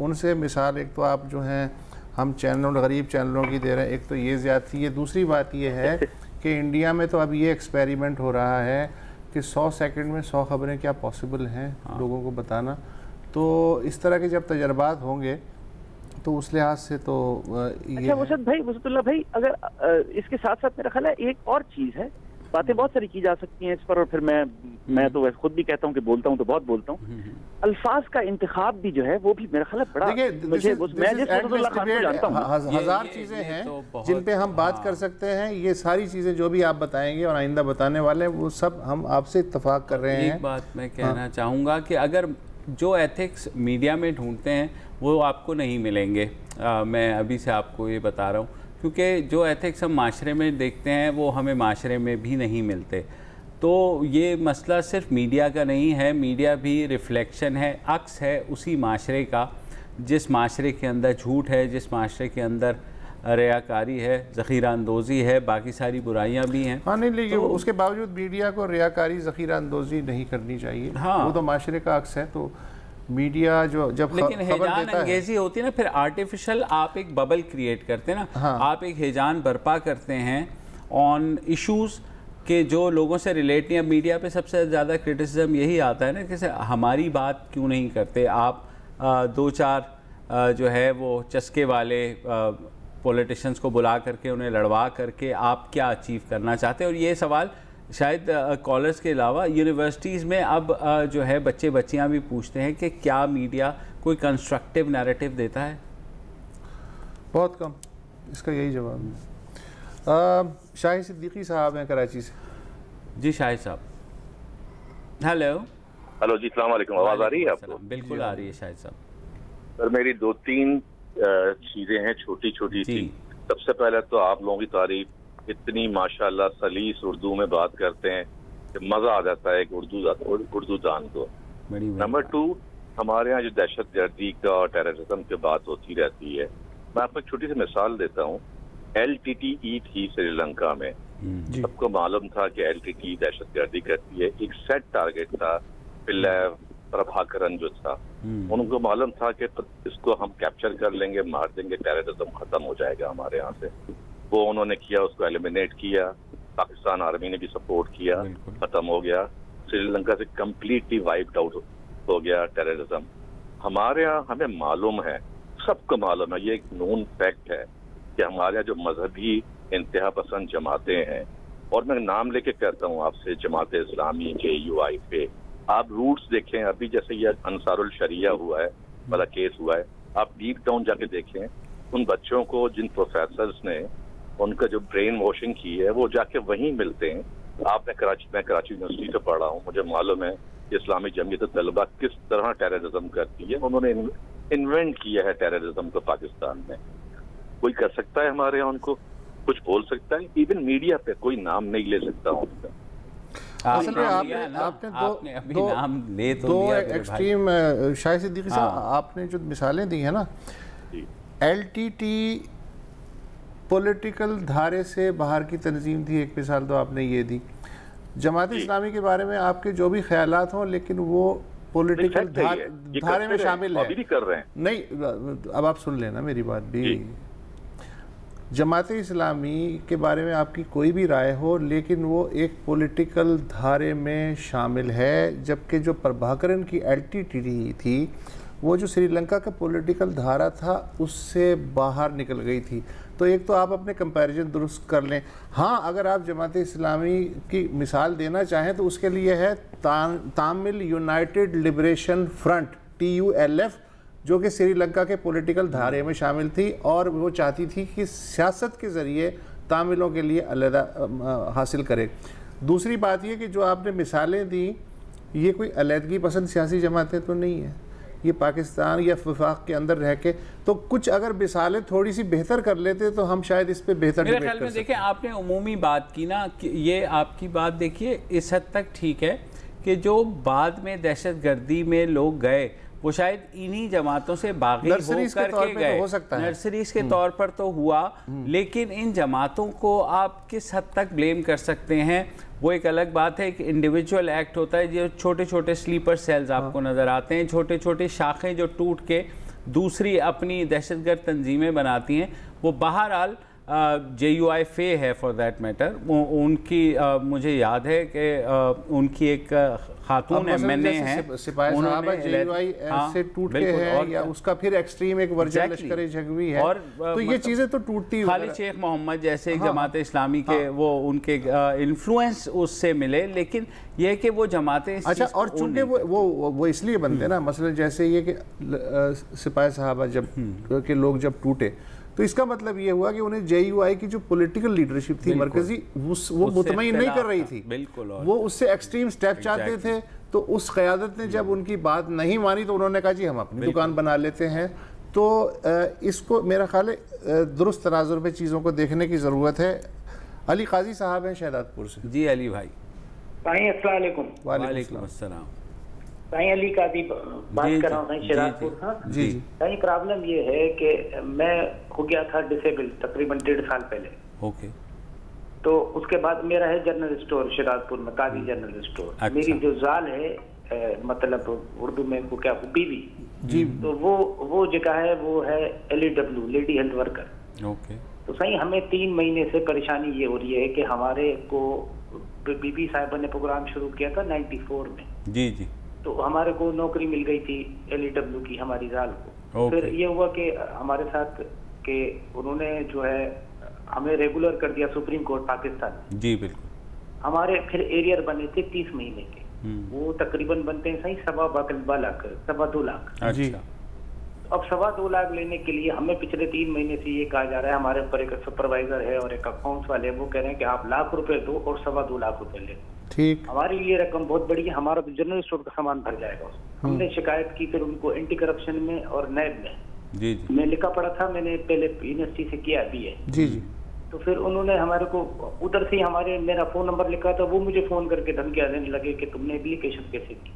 [SPEAKER 2] उनसे मिसाल एक तो आप जो हैं हम चैनलों, गरीब चैनलों की दे रहे हैं, एक तो ये ज़्यादती है। दूसरी बात ये है कि इंडिया में तो अब ये एक्सपेरिमेंट हो रहा है कि 100 सेकंड में 100 खबरें क्या पॉसिबल हैं लोगों को बताना। तो इस तरह के जब तजर्बात होंगे तो उस लिहाज से तो
[SPEAKER 12] अच्छा वसतुल्लाह भाई, अगर इसके साथ साथ मेरा ख्याल है एक और चीज़ है बातें बहुत सारी की जा सकती हैं इस पर, और फिर मैं तो खुद भी कहता हूँ कि बोलता हूँ तो बहुत बोलता हूँ। अल्फाज का इंतखाब भी जो है वो भी मेरा ख्याल बड़ा, मैं जिस खान को जानता हूँ,
[SPEAKER 2] हजार चीजें हैं जिन पे हम बात कर सकते हैं। ये सारी चीजें जो भी आप बताएंगे और आइंदा बताने वाले हैं वो सब हम आपसे इत्तेफाक कर रहे हैं।
[SPEAKER 1] एक बात मैं कहना चाहूँगा कि अगर जो एथिक्स मीडिया में ढूंढते हैं वो आपको नहीं मिलेंगे, मैं अभी से आपको ये बता रहा हूँ, क्योंकि जो एथिक्स हम माशरे में देखते हैं वो हमें माशरे में भी नहीं मिलते। तो ये मसला सिर्फ मीडिया का नहीं है, मीडिया भी रिफ्लेक्शन है, अक्स है उसी माशरे का, जिस माशरे के अंदर झूठ है, जिस माशरे के अंदर रियाकारी है, ज़ख़ीरा अंदोज़ी है, बाकी सारी बुराइयां भी हैं।
[SPEAKER 2] हाँ नहीं, लेकिन तो उसके बावजूद मीडिया को रियाकारी, ज़ख़ीरा अंदोज़ी नहीं करनी चाहिए। हाँ, वो तो माशरे का अक्स है। तो मीडिया जो जब
[SPEAKER 1] लेकिन हेजान अंगेजी होती है ना, फिर आर्टिफिशियल आप एक बबल क्रिएट करते हैं ना। हाँ। आप एक हेजान बर्पा करते हैं ऑन इश्यूज़ के जो लोगों से रिलेट नहीं। अब मीडिया पे सबसे ज़्यादा क्रिटिसिज्म यही आता है ना कि हमारी बात क्यों नहीं करते आप, दो चार जो है वो चस्के वाले पॉलिटिशियंस को बुला करके उन्हें लड़वा करके आप क्या अचीव करना चाहते हैं। और ये सवाल शायद कॉलेज के अलावा यूनिवर्सिटीज़ में अब जो है बच्चे बच्चियां भी पूछते हैं कि क्या मीडिया कोई कंस्ट्रक्टिव नैरेटिव देता है।
[SPEAKER 2] बहुत कम, इसका यही जवाब है। शाहिद सिद्दीकी साहब हैं कराची से।
[SPEAKER 1] जी शाहिद साहब, हेलो।
[SPEAKER 13] हेलो जी, अस्सलाम वालेकुम। आवाज़ आ रही है आपको?
[SPEAKER 1] बिल्कुल आ रही है शाहिद साहब।
[SPEAKER 13] सर मेरी 2-3 चीज़ें हैं छोटी छोटी सी। सबसे पहले तो आप लोगों की तारीफ, इतनी माशाल्लाह सलीस उर्दू में बात करते हैं कि मज़ा आ जाता है एक उर्दू दान को। नंबर 2, हमारे यहाँ जो दहशत गर्दी का और टेररिज्म की बात होती रहती है, मैं आपको एक छोटी सी मिसाल देता हूँ। LTTE थी श्रीलंका में, सबको मालूम था कि LTTE दहशत गर्दी करती है। एक सेट टारगेट था, प्रभाकरन जो था, उनको मालूम था कि इसको हम कैप्चर कर लेंगे, मार देंगे, टेररिज्म खत्म हो जाएगा हमारे यहाँ से। वो उन्होंने किया, उसको एलिमिनेट किया, पाकिस्तान आर्मी ने भी सपोर्ट किया, खत्म हो गया। श्रीलंका से कम्प्लीटली वाइप्ड आउट हो गया टेररिज्म। हमारे यहाँ हमें मालूम है, सबको मालूम है, ये एक नोन फैक्ट है कि हमारे यहाँ जो मजहबी इंतहा पसंद जमातें हैं, और मैं नाम लेके कहता हूँ आपसे, जमात इस्लामी, JUIF, आप रूट्स देखें। अभी जैसे ये अंसारुल शरिया हुआ है, वाला केस हुआ है, आप डीप डाउन जाके देखें उन बच्चों को, जिन प्रोफेसर्स ने उनका जो ब्रेन वॉशिंग की है, वो जाके वहीं मिलते हैं। मैं कराची यूनिवर्सिटी से पढ़ा हूँ, मुझे मालूम है कि इस्लामी जमीयत तलबा किस तरह टेररिज्म करती है। उन्होंने इन्वेंट किया है टेररिज्म को पाकिस्तान में। कोई कर सकता है हमारे यहाँ, उनको कुछ बोल सकता है? इवन मीडिया पे कोई नाम नहीं ले सकता उनका।
[SPEAKER 2] आपने दो एक्सट्रीम, शाहिद सिद्दीकी साहब, आपने जो मिसालें दी है ना, LTT पॉलिटिकल धारे से बाहर की तंजीम थी, एक मिसाल तो आपने ये दी। जमात इस्लामी के बारे में आपके जो भी ख्यालात हों, लेकिन वो पॉलिटिकल धारे में शामिल है।
[SPEAKER 13] अभी भी कर रहे हैं।
[SPEAKER 2] नहीं, अब आप सुन लेना मेरी बात भी। जमात इस्लामी के बारे में आपकी कोई भी राय हो, लेकिन वो एक पॉलिटिकल धारे में शामिल है, जबकि जो प्रभाकरन की LTTE थी वो जो श्रीलंका का पॉलिटिकल धारा था उससे बाहर निकल गई थी। तो एक तो आप अपने कंपैरिजन दुरुस्त कर लें। हाँ, अगर आप जमात इस्लामी की मिसाल देना चाहें तो उसके लिए है तामिल यूनाइटेड लिबरेशन फ्रंट, TULF, जो कि श्रीलंका के पॉलिटिकल धारे में शामिल थी और वो चाहती थी कि सियासत के ज़रिए तामिलों के लिए अलहदा हासिल करे। दूसरी बात ये कि जो आपने मिसालें दी, ये कोई अलहदगी पसंद सियासी जमातें तो नहीं है, ये पाकिस्तान या वफाक के अंदर रह के, तो कुछ अगर मिसालें थोड़ी सी बेहतर कर लेते तो हम शायद इस पे बेहतर
[SPEAKER 1] मेरे ख्याल में देखिए, आपने उमूमी बात की ना, कि ये आपकी बात देखिए इस हद तक ठीक है कि जो बाद में दहशत गर्दी में लोग गए वो शायद इन्हीं जमातों से बागी होकर के गए, हो सकता है नर्सरीज के तौर पर तो हुआ, लेकिन इन जमातों को आप किस हद तक ब्लेम कर सकते हैं वो एक अलग बात है। एक इंडिविजुअल एक्ट होता है, जो छोटे छोटे स्लीपर सेल्स आपको नज़र आते हैं, छोटे छोटे शाखें जो टूट के दूसरी अपनी दहशतगर्द तंजीमें बनाती हैं। वो बहरहाल JUI फे है फॉर दैट मैटर, उनकी मुझे याद है कि उनकी एक खातून MNA है,
[SPEAKER 2] सिपाही साहब JUI से टूट के है या उसका फिर एक्सट्रीम एक वर्जन लश्कर जंगवी है, और तो ये चीज़ें तो टूटती है।
[SPEAKER 1] खालिद शेख मोहम्मद जैसे एक जमात इस्लामी के वो उनके इन्फ्लुएंस उससे मिले, लेकिन ये कि वो जमातें
[SPEAKER 2] अच्छा, और चूंकि वो इसलिए बनते हैं ना, मसलन जैसे ये कि सिपाही साहब जब के लोग जब टूटे तो इसका मतलब ये हुआ कि उन्हें JUI की जो पॉलिटिकल लीडरशिप थी मरकजी वो मुतमईन नहीं कर रही थी,
[SPEAKER 1] बिल्कुल,
[SPEAKER 2] वो उससे एक्सट्रीम स्टेप चाहते थे। तो उस क़यादत ने जब उनकी बात नहीं मानी तो उन्होंने कहा जी हम अपनी दुकान बना लेते हैं। तो इसको मेरा ख्याल है दुरुस्त तनाजुर पे चीज़ों को देखने की ज़रूरत है। अली काजी साहब हैं शहदादपुर से।
[SPEAKER 1] जी अली भाई।
[SPEAKER 14] अस्सलाम वालेकुम।
[SPEAKER 1] वालेकुम अस्सलाम।
[SPEAKER 14] साईं अली काजी बात कर रहा हूँ साईं शहदादपुर। हाँ
[SPEAKER 2] जी।
[SPEAKER 14] साईं प्रॉब्लम ये है कि मैं हो गया था डिसेबल तकरीबन 1.5 साल पहले।
[SPEAKER 1] ओके।
[SPEAKER 14] तो उसके बाद मेरा है जनरल स्टोर शहदादपुर में, काजी जनरल स्टोर।
[SPEAKER 1] अच्छा।
[SPEAKER 14] मेरी जो जाल है मतलब उर्दू में वो क्या बीवी
[SPEAKER 2] जी,
[SPEAKER 14] तो वो जगह है वो है LEW lady health worker.
[SPEAKER 1] Okay.
[SPEAKER 14] तो सही हमें 3 महीने से परेशानी ये हो रही है कि हमारे को बीबी साहिबा ने प्रोग्राम शुरू किया था 94 में।
[SPEAKER 1] जी जी।
[SPEAKER 14] तो हमारे को नौकरी मिल गई थी LEW की हमारी जाल को। फिर ये हुआ कि हमारे साथ के उन्होंने जो है हमें रेगुलर कर दिया सुप्रीम कोर्ट पाकिस्तान।
[SPEAKER 1] जी बिल्कुल।
[SPEAKER 14] हमारे फिर एरियर बने थे 30 महीने के, वो तकरीबन बनते हैं सही 2.25 लाख 2.25 लाख।
[SPEAKER 1] अच्छा।
[SPEAKER 14] अब 2.25 लाख लेने के लिए हमें पिछले 3 महीने से ये कहा जा रहा है, हमारे ऊपर एक सुपरवाइजर है और एक अकाउंट्स वाले, वो कह रहे हैं कि आप ₹1,00,000 दो और 2.25 लाख रुपए ले।
[SPEAKER 2] ठीक।
[SPEAKER 14] हमारे लिए रकम बहुत बड़ी है, हमारा तो जनरल स्टोर का सामान भर जाएगा। हमने शिकायत की फिर उनको एंटी करप्शन में और नैब में।
[SPEAKER 1] जी जी।
[SPEAKER 14] मैं लिखा पड़ा था, मैंने पहले यूनिवर्सिटी से किया BA।
[SPEAKER 2] जी जी।
[SPEAKER 14] तो फिर उन्होंने हमारे को उधर से हमारे मेरा फोन नंबर लिखा था, वो मुझे फोन करके धमकियां देने लगे कि तुमने एप्लीकेशन कैसे की,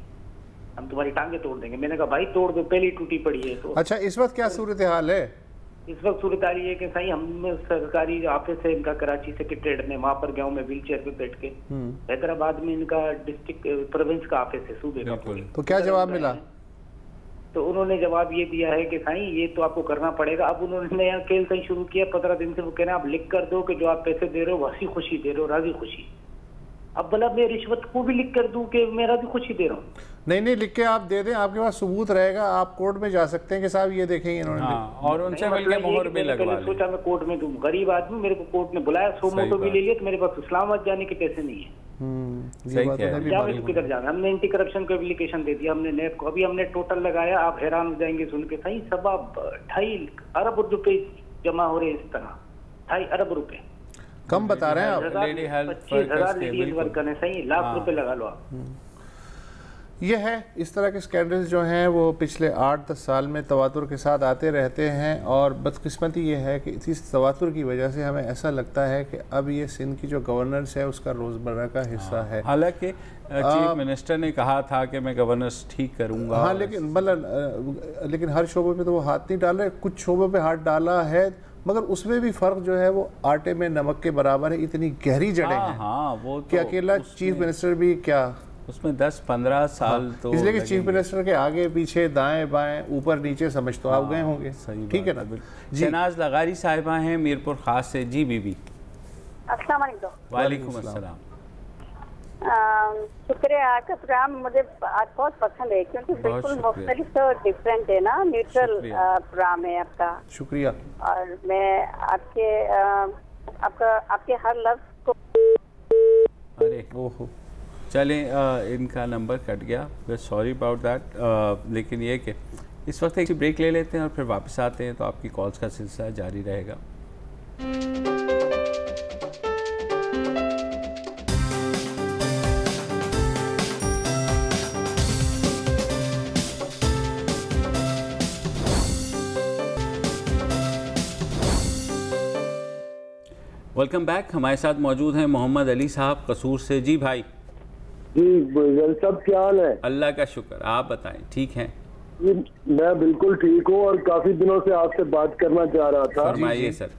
[SPEAKER 14] हम तुम्हारी टांगे तोड़ देंगे। मैंने कहा भाई तोड़ दो, पहले ही टूटी पड़ी है। तो
[SPEAKER 2] अच्छा, इस वक्त क्या सूरत हाल है?
[SPEAKER 14] इस वक्त सूरत हाल ये कि सही हम सरकारी ऑफिस है इनका कराची सेक्रेटरीट में, वहाँ पर गया हूँ मैं व्हील चेयर पे बैठ के। हैदराबाद में इनका डिस्ट्रिक्ट प्रोविंस का ऑफिस है सूबे का।
[SPEAKER 2] तो क्या जवाब मिला?
[SPEAKER 14] तो उन्होंने जवाब ये दिया है कि साईं ये तो आपको करना पड़ेगा। अब उन्होंने नया खेल सही शुरू किया 15 दिन से। वो कह रहे हैं आप लिख कर दो कि जो आप पैसे दे रहे हो हंसी खुशी दे रहे हो, राजी खुशी। अब भला मैं रिश्वत को भी लिख कर दूं कि मैं राजी खुशी दे रहा हूँ?
[SPEAKER 2] नहीं, लिख के आप दे दें, आपके पास सबूत रहेगा, आप कोर्ट में जा सकते हैं कि साहब ये देखेंगे इन्होंने।
[SPEAKER 1] हाँ, और उनसे मिलकर मोहर भी लगवा लें।
[SPEAKER 14] सोचा मैं कोर्ट में दूं, गरीब आदमी, मेरे को कोर्ट ने बुलाया, 100 मोटो भी ले लिया, तो मेरे पास इस्लामाबाद जाने के पैसे नहीं है। क्या मैं किधर जाना? हमने एंटी करप्शन को एप्लीकेशन दे दिया, हमने नैब को, अभी हमने टोटल लगाया, आप हैरान हो जाएंगे सुन के सही, 2.5 अरब रुपए जमा हो रहे इस तरह। 2.5 अरब रुपए
[SPEAKER 2] कम बता रहे हैं आप।
[SPEAKER 14] 25,000 लेडी वर्कर है सही, ₹1,00,000 लगा लो आप।
[SPEAKER 2] ये है, इस तरह के स्कैंडल्स जो हैं वो पिछले 8-10 साल में तवातुर के साथ आते रहते हैं, और बदकिस्मती ये है कि इस तवातुर की वजह से हमें ऐसा लगता है कि अब ये सिंध की जो गवर्नेंस है उसका रोज़मर्रा का हिस्सा है।
[SPEAKER 1] हालांकि चीफ मिनिस्टर ने कहा था कि मैं गवर्नेंस ठीक करूंगा।
[SPEAKER 2] हाँ, लेकिन हर शोबे पे तो वो हाथ नहीं डाल रहे, कुछ शोबों पे हाथ डाला है, मगर उसमें भी फ़र्क जो है वो आटे में नमक के बराबर है। इतनी गहरी जड़ें हैं।
[SPEAKER 1] हाँ, वो
[SPEAKER 2] कि अकेला चीफ मिनिस्टर भी क्या
[SPEAKER 1] उसमें 10-15 साल तो
[SPEAKER 2] इसलिए कि चीफ मिनिस्टर के आगे पीछे दाएं बाएं ऊपर नीचे समझ तो आप गए होंगे।
[SPEAKER 1] सही,
[SPEAKER 2] ठीक है ना?
[SPEAKER 1] शहनाज लगारी साहिबा हैं मीरपुर खास से। जी बीबी।
[SPEAKER 15] अस्सलाम वालेकुम।
[SPEAKER 1] वालेकुम अस्सलाम।
[SPEAKER 15] शुक्रिया, आपका प्रोग्राम मुझे आज बहुत पसंद है क्योंकि बिल्कुल मुख्तलिफ और डिफरेंट है ना, न्यूट्रल प्रोग्राम है आपका।
[SPEAKER 2] शुक्रिया।
[SPEAKER 15] और मैं आपके हर लफ्ज को
[SPEAKER 1] अरे ओहो चलें, इनका नंबर कट गया, सॉरी अबाउट दैट। लेकिन ये कि इस वक्त एक ब्रेक ले लेते हैं और फिर वापस आते हैं तो आपकी कॉल्स का सिलसिला जारी रहेगा। Welcome back. हमारे साथ मौजूद हैं मोहम्मद अली साहब कसूर से। जी भाई।
[SPEAKER 16] जी सब क्या हाल है?
[SPEAKER 1] अल्लाह का शुक्र, आप बताएं ठीक हैं?
[SPEAKER 16] मैं बिल्कुल ठीक हूँ और काफी दिनों से आपसे बात करना चाह रहा था।
[SPEAKER 1] फरमाइए सर।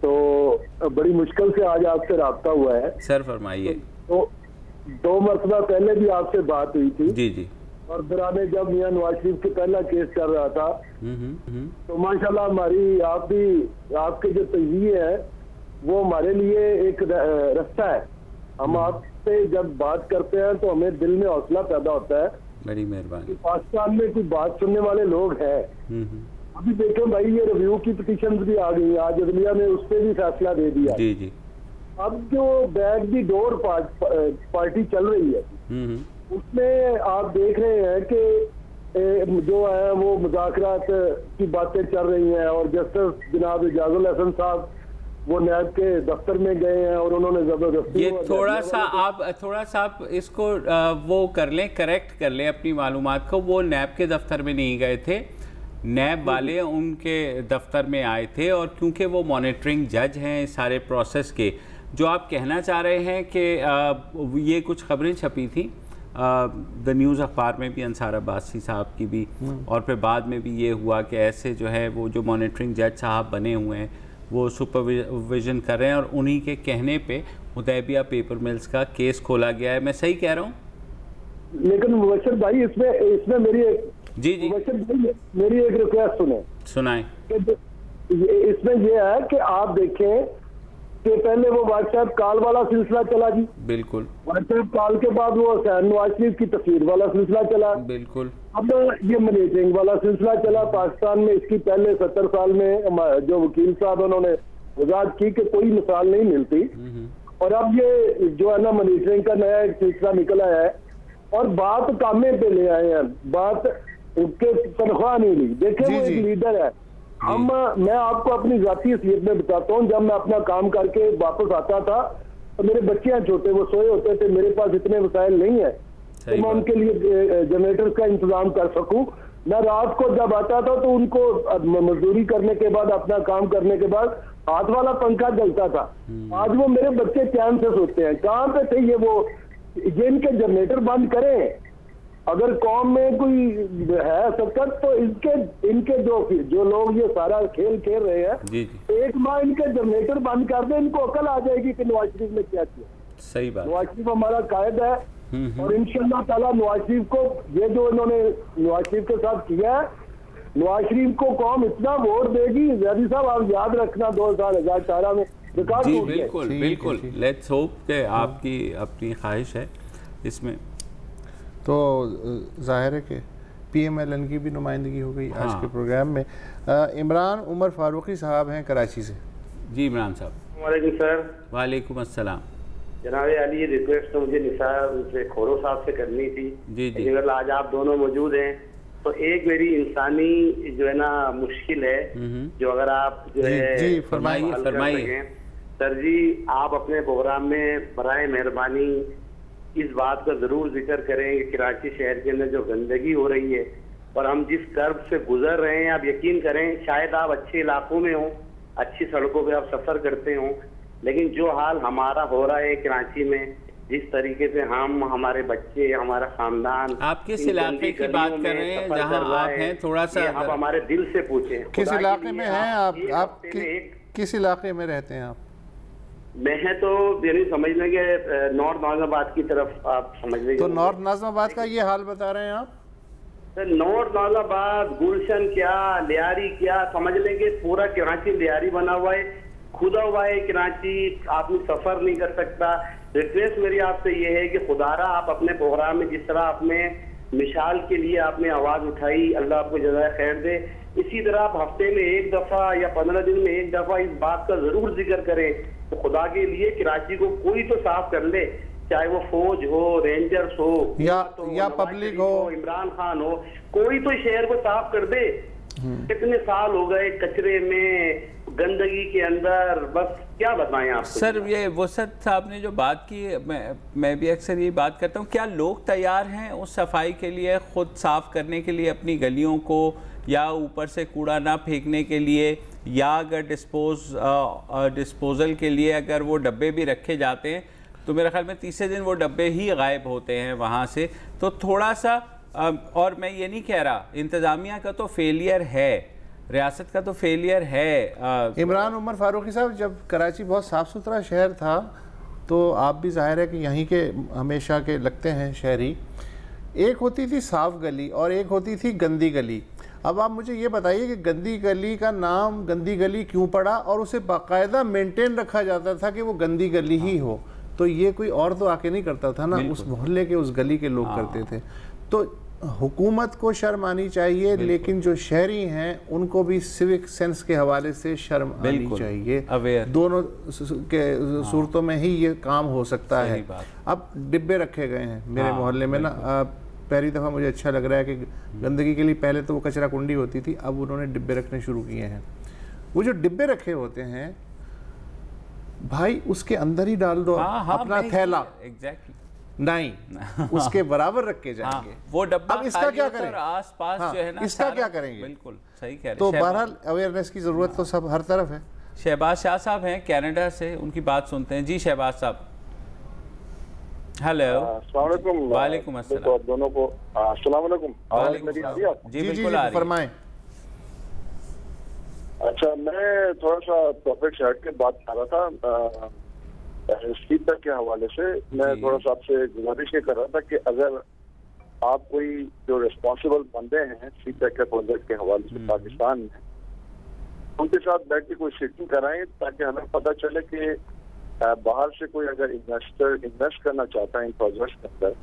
[SPEAKER 16] तो बड़ी मुश्किल से आज आपसे राब्ता हुआ है।
[SPEAKER 1] सर फरमाइए।
[SPEAKER 16] तो 2 मरतबा पहले भी आपसे बात हुई थी।
[SPEAKER 1] जी जी।
[SPEAKER 16] और दौरान जब मियां नवाज शरीफ के पहला केस चल रहा था तो माशाल्लाह हमारी आपके जो तजवीज़ है वो हमारे लिए एक रास्ता है। हम आपसे जब बात करते हैं तो हमें दिल में हौसला पैदा होता है।
[SPEAKER 1] बड़ी मेहरबानी।
[SPEAKER 16] पाकिस्तान में कोई बात सुनने वाले लोग हैं। अभी देखो भाई ये रिव्यू की पिटीशन भी आ गई, आज अदलिया ने उस पर भी फैसला दे दिया।
[SPEAKER 1] जी जी।
[SPEAKER 16] अब जो बैक दी डोर पार्टी चल रही है उसमें आप देख रहे हैं कि जो है वो मुज़ाकरात की बातें चल रही हैं और जस्टिस जनाब इजाजुल हसन साहब वो नैब के दफ्तर में गए हैं और उन्होंने जबरदस्ती
[SPEAKER 1] ये थोड़ा सा आप इसको वो कर लें, करेक्ट कर लें अपनी मालूमात को। वो नैब के दफ्तर में नहीं गए थे, नैब वाले उनके दफ्तर में आए थे और क्योंकि वो मॉनिटरिंग जज हैं इस सारे प्रोसेस के, जो आप कहना चाह रहे हैं कि ये कुछ खबरें छपी थी द न्यूज़ अखबार में भी, अंसार अब्बासी साहब की भी, और फिर बाद में भी ये हुआ कि ऐसे जो है वो जो मॉनिटरिंग जज साहब बने हुए हैं वो सुपरविजन कर रहे हैं और उन्हीं के कहने पे हुदैबिया पेपर मिल्स का केस खोला गया है। मैं सही कह रहा हूँ?
[SPEAKER 16] लेकिन मुबशर भाई इसमें मेरी
[SPEAKER 1] जी
[SPEAKER 16] मेरी एक रिक्वेस्ट
[SPEAKER 1] सुनाएं।
[SPEAKER 16] इसमें यह है कि आप देखें कि पहले वो व्हाट्सएप कॉल वाला सिलसिला चला जी,
[SPEAKER 1] बिल्कुल।
[SPEAKER 16] व्हाट्सएप कॉल के बाद वो हुसैन नवाज शरीफ की तस्वीर वाला सिलसिला चला,
[SPEAKER 1] बिल्कुल।
[SPEAKER 16] अब ये मॉनिटरिंग वाला सिलसिला चला। पाकिस्तान में इसकी पहले 70 साल में जो वकील साहब उन्होंने वजाहत की कि कोई मिसाल नहीं मिलती, और अब ये जो है ना मॉनिटरिंग का नया एक सिलसिला निकल आया है और बात कामे पे ले आए हैं, बात उनके तनख्वाह नहीं ली। देखिए वो एक लीडर है। मैं आपको अपनी जाती हैसियत में बताता हूँ, जब मैं अपना काम करके वापस आता था तो मेरे बच्चे छोटे, वो सोए होते थे, मेरे पास इतने वसाइल नहीं है तो मैं उनके लिए जनरेटर का इंतजाम कर सकूं। मैं रात को जब आता था तो उनको मजदूरी करने के बाद, अपना काम करने के बाद हाथ वाला पंखा जलता था। आज वो मेरे बच्चे चैन से सोते हैं। कहाँ पे थे ये इनके जनरेटर बंद करें। अगर कौम में कोई है सकत तो इनके जो लोग ये सारा खेल खेल रहे हैं, एक माह इनके जनरेटर बंद कर दे, इनको अकल आ जाएगी कि नवाज शरीफ ने क्या किया।
[SPEAKER 1] सही बात।
[SPEAKER 16] नवाज शरीफ हमारा कायद है और इंशाअल्लाह ताला नवाज शरीफ को ये जो इन्होंने नवाज शरीफ के साथ किया है, नवाज शरीफ को कौम इतना वोट देगी। जैदी साहब आप याद रखना 2018 में रिकॉर्ड।
[SPEAKER 1] जी बिल्कुल बिल्कुल। लेट्स होप कि आपकी अपनी ख्वाहिश है इसमें।
[SPEAKER 2] तो जाहिर है कि PMLN की भी नुमाइंदगी हो गई आज के प्रोग्राम में। इमरान उमर फारूकी साहब हैं कराची से।
[SPEAKER 1] जी इमरान साहब।
[SPEAKER 17] वालेकुम सर।
[SPEAKER 1] वालेकुम अस्सलाम।
[SPEAKER 17] जनाब अली, ये रिक्वेस्ट तो मुझे निसार से खोरो साहब से करनी थी।
[SPEAKER 1] जी।
[SPEAKER 17] अगर आज आप दोनों मौजूद हैं तो एक मेरी इंसानी जो है ना मुश्किल है, जो अगर आप जो है
[SPEAKER 1] फरमाइए
[SPEAKER 17] सर जी। आप अपने प्रोग्राम में बराए मेहरबानी इस बात का जरूर जिक्र करें कि कराची शहर के अंदर जो गंदगी हो रही है और हम जिस कर्ब से गुजर रहे हैं, आप यकीन करें, शायद आप अच्छे इलाकों में हों, अच्छी सड़कों पे आप सफर करते हों, लेकिन जो हाल हमारा हो रहा है कराची में, जिस तरीके से हम, हमारे बच्चे, हमारा खानदान,
[SPEAKER 1] आप किस इलाके की बात कर रहे हैं जहां आप हैं? थोड़ा सा
[SPEAKER 17] आप हमारे दिल से पूछें
[SPEAKER 2] किस इलाके में हैं आप किस इलाके में रहते हैं आप?
[SPEAKER 17] मैं तो यानी समझ लें कि नॉर्थ नाज़िमाबाद की तरफ आप समझ लेंगे।
[SPEAKER 2] तो नॉर्थ नाज़िमाबाद का ये हाल बता रहे हैं आप?
[SPEAKER 17] सर नॉर्थ नाज़िमाबाद, गुलशन क्या, लियारी क्या, समझ लें कि पूरा कराची लियारी बना हुआ है, खुदा हुआ है कराची, आदमी सफर नहीं कर सकता। रिक्वेस्ट मेरी आपसे ये है कि खुदारा आप अपने प्रोग्राम में जिस तरह आपने मिसाल के लिए आपने आवाज उठाई, अल्लाह आपको जज़ाए खैर दे, इसी तरह आप हफ्ते में एक दफा या 15 दिन में एक दफा इस बात का जरूर जिक्र करें तो खुदा के लिए कराची को कोई तो साफ कर ले, चाहे वो फौज हो, रेंजर्स हो
[SPEAKER 2] या पब्लिक हो,
[SPEAKER 17] इमरान खान हो, कोई तो शहर को साफ कर दे। कितने साल हो गए कचरे में, गंदगी के अंदर, बस क्या बताएं आप
[SPEAKER 1] सर। ये वसत साहब ने जो बात की, मैं भी अक्सर ये बात करता हूँ, क्या लोग तैयार हैं उस सफाई के लिए, खुद साफ करने के लिए अपनी गलियों को, या ऊपर से कूड़ा ना फेंकने के लिए, या अगर डिस्पोजल के लिए अगर वो डब्बे भी रखे जाते हैं तो मेरे ख्याल में तीसरे दिन वो डब्बे ही गायब होते हैं वहाँ से। तो थोड़ा सा, और मैं ये नहीं कह रहा इंतज़ामिया का तो फेलियर है, रियासत का तो फेलियर है।
[SPEAKER 2] इमरान उमर फारूकी साहब, जब कराची बहुत साफ़ सुथरा शहर था तो आप भी ज़ाहिर है कि यहीं के हमेशा के लगते हैं शहरी, एक होती थी साफ गली और एक होती थी गंदी गली। अब आप मुझे ये बताइए कि गंदी गली का नाम गंदी गली क्यों पड़ा और उसे बाकायदा मेंटेन रखा जाता था कि वो गंदी गली ही हो, तो ये कोई और तो आके नहीं करता था ना, उस मोहल्ले के उस गली के लोग करते थे। तो हुकूमत को शर्म आनी चाहिए, लेकिन जो शहरी हैं उनको भी सिविक सेंस के हवाले से शर्म आनी चाहिए। दोनों के सूरतों में ही ये काम हो सकता है। अब डिब्बे रखे गए हैं मेरे मोहल्ले में ना, पहली दफ़ा मुझे अच्छा लग रहा है कि गंदगी के लिए पहले तो वो कचरा कुंडी होती थी, अब उन्होंने डिब्बे रखने शुरू किए हैं। वो जो डिब्बे रखे होते हैं भाई उसके अंदर ही डाल दो अपना थैला, नहीं उसके बराबर रख के जाएंगे।
[SPEAKER 1] वो डब्बा
[SPEAKER 2] अब इसका क्या करें,
[SPEAKER 1] आस-पास जो है ना,
[SPEAKER 2] इसका क्या करेंगे?
[SPEAKER 1] बिल्कुल सही कह रहे हैं।
[SPEAKER 2] तो बहरहाल अवेयरनेस की जरूरत तो सब हर तरफ है।
[SPEAKER 1] शहबाज शाह साहब हैं कनाडा से, उनकी बात सुनते हैं। जी शहबाज साहब। हेलो। वालेकुम अस्सलाम।
[SPEAKER 18] दोनों को अस्सलाम वालेकुम।
[SPEAKER 1] जी बिल्कुल
[SPEAKER 2] फरमाएं।
[SPEAKER 18] अच्छा, मैं थोड़ा सा टॉपिक से हट के बात कर रहा था फीडबैक के हवाले से। मैं थोड़ा सा आपसे गुजारिश ये कर रहा था कि अगर आप कोई जो रिस्पॉन्सिबल बंदे हैं फीडबैक के प्रोजेक्ट के हवाले से पाकिस्तान में, उनके साथ बैठ के कोई सीटिंग कराएं ताकि हमें पता चले कि बाहर से कोई अगर इन्वेस्टर इन्वेस्ट करना चाहता है इन प्रोजेक्ट्स के अंदर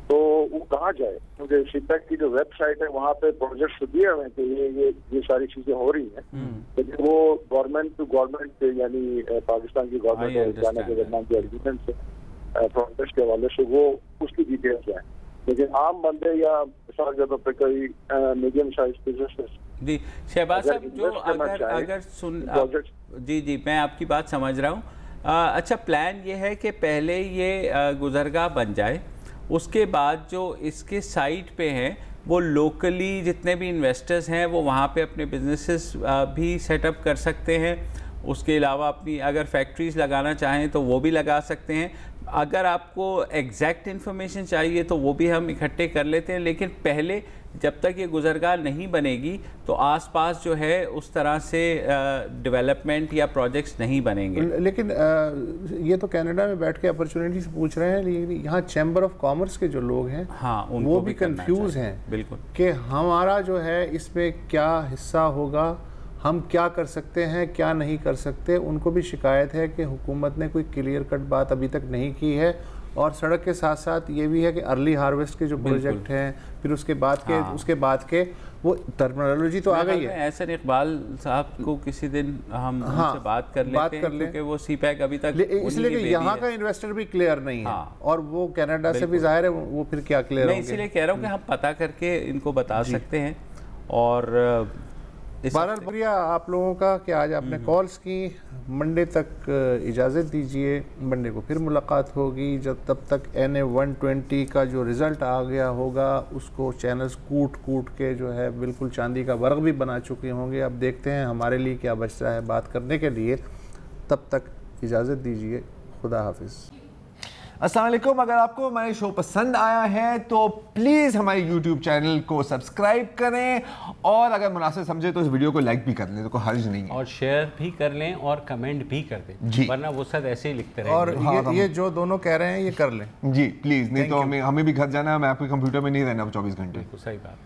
[SPEAKER 18] तो वो कहाँ जाए, क्योंकि सीपैक की जो वेबसाइट है वहाँ पे प्रोजेक्ट्स दिए हुए हैं कि ये सारी चीजें हो रही हैं, लेकिन वो गवर्नमेंट टू गवर्नमेंट यानी पाकिस्तान की गवर्नमेंट और जाने के दरमियान जो एग्रीमेंट से प्रोजेक्ट्स के हवाले से वो उसकी डिटेल्स हैं, लेकिन आम बंदे या मिसाल के तौर पर कोई मीडियम साइज बिजनेस।
[SPEAKER 1] जी शहबाज साहब, जो अगर सुन जी मैं आपकी बात समझ रहा हूँ। अच्छा, प्लान ये है कि पहले ये गुजरगाह बन जाए, उसके बाद जो इसके साइट पे हैं वो लोकली जितने भी इन्वेस्टर्स हैं वो वहाँ पे अपने बिजनेसेस भी सेटअप कर सकते हैं। उसके अलावा अपनी अगर फैक्ट्रीज लगाना चाहें तो वो भी लगा सकते हैं। अगर आपको एग्जैक्ट इन्फॉर्मेशन चाहिए तो वो भी हम इकट्ठे कर लेते हैं, लेकिन पहले जब तक ये गुजरगाह नहीं बनेगी तो आसपास जो है उस तरह से डेवलपमेंट या प्रोजेक्ट्स नहीं बनेंगे।
[SPEAKER 2] लेकिन ये तो कनाडा में बैठ के अपॉर्चुनिटी से पूछ रहे हैं, लेकिन यहाँ चैम्बर ऑफ कॉमर्स के जो लोग हैं वो भी कंफ्यूज हैं
[SPEAKER 1] बिल्कुल
[SPEAKER 2] कि हमारा जो है इसमें क्या हिस्सा होगा, हम क्या कर सकते हैं क्या नहीं कर सकते। उनको भी शिकायत है कि हुकूमत ने कोई क्लियर कट बात अभी तक नहीं की है, और सड़क के साथ साथ ये भी है कि अर्ली हार्वेस्ट के जो प्रोजेक्ट हैं, फिर उसके बाद के वो टर्मिनोलॉजी तो आ गई है।
[SPEAKER 1] एहसन इकबाल साहब को किसी दिन हम उनसे बात कर लेते हैं क्योंकि वो सीपैक अभी तक
[SPEAKER 2] इसलिए कि यहाँ का इन्वेस्टर भी क्लियर नहीं है और वो कनाडा से भी जाहिर है वो फिर क्या क्लियर होंगे।
[SPEAKER 1] मैं इसीलिए कह रहा हूँ कि हम पता करके इनको बता सकते हैं। और
[SPEAKER 2] बहरहाल शुक्रिया आप लोगों का कि आज आपने कॉल्स की। मंडे तक इजाज़त दीजिए, मंडे को फिर मुलाकात होगी। जब तब तक NA 120 का जो रिज़ल्ट आ गया होगा उसको चैनल्स कूट के जो है बिल्कुल चांदी का वर्क भी बना चुके होंगे। अब देखते हैं हमारे लिए क्या बच रहा है बात करने के लिए। तब तक इजाज़त दीजिए, खुदा हाफिज़।
[SPEAKER 19] अस्सलाम वालेकुम। अगर आपको हमारे शो पसंद आया है तो प्लीज़ हमारे YouTube चैनल को सब्सक्राइब करें, और अगर मुनासिब समझे तो इस वीडियो को लाइक भी कर लें, तो कोई हर्ज नहीं है,
[SPEAKER 20] और शेयर भी कर लें और कमेंट भी कर दें
[SPEAKER 19] जी,
[SPEAKER 20] वरना वो सब ऐसे ही लिखते रहेंगे।
[SPEAKER 2] और ये जो दोनों कह रहे हैं ये कर लें
[SPEAKER 19] जी प्लीज़, नहीं तो हमें भी घर जाना है, मैं आपके कंप्यूटर में नहीं रहना 24 घंटे।
[SPEAKER 20] सही बात।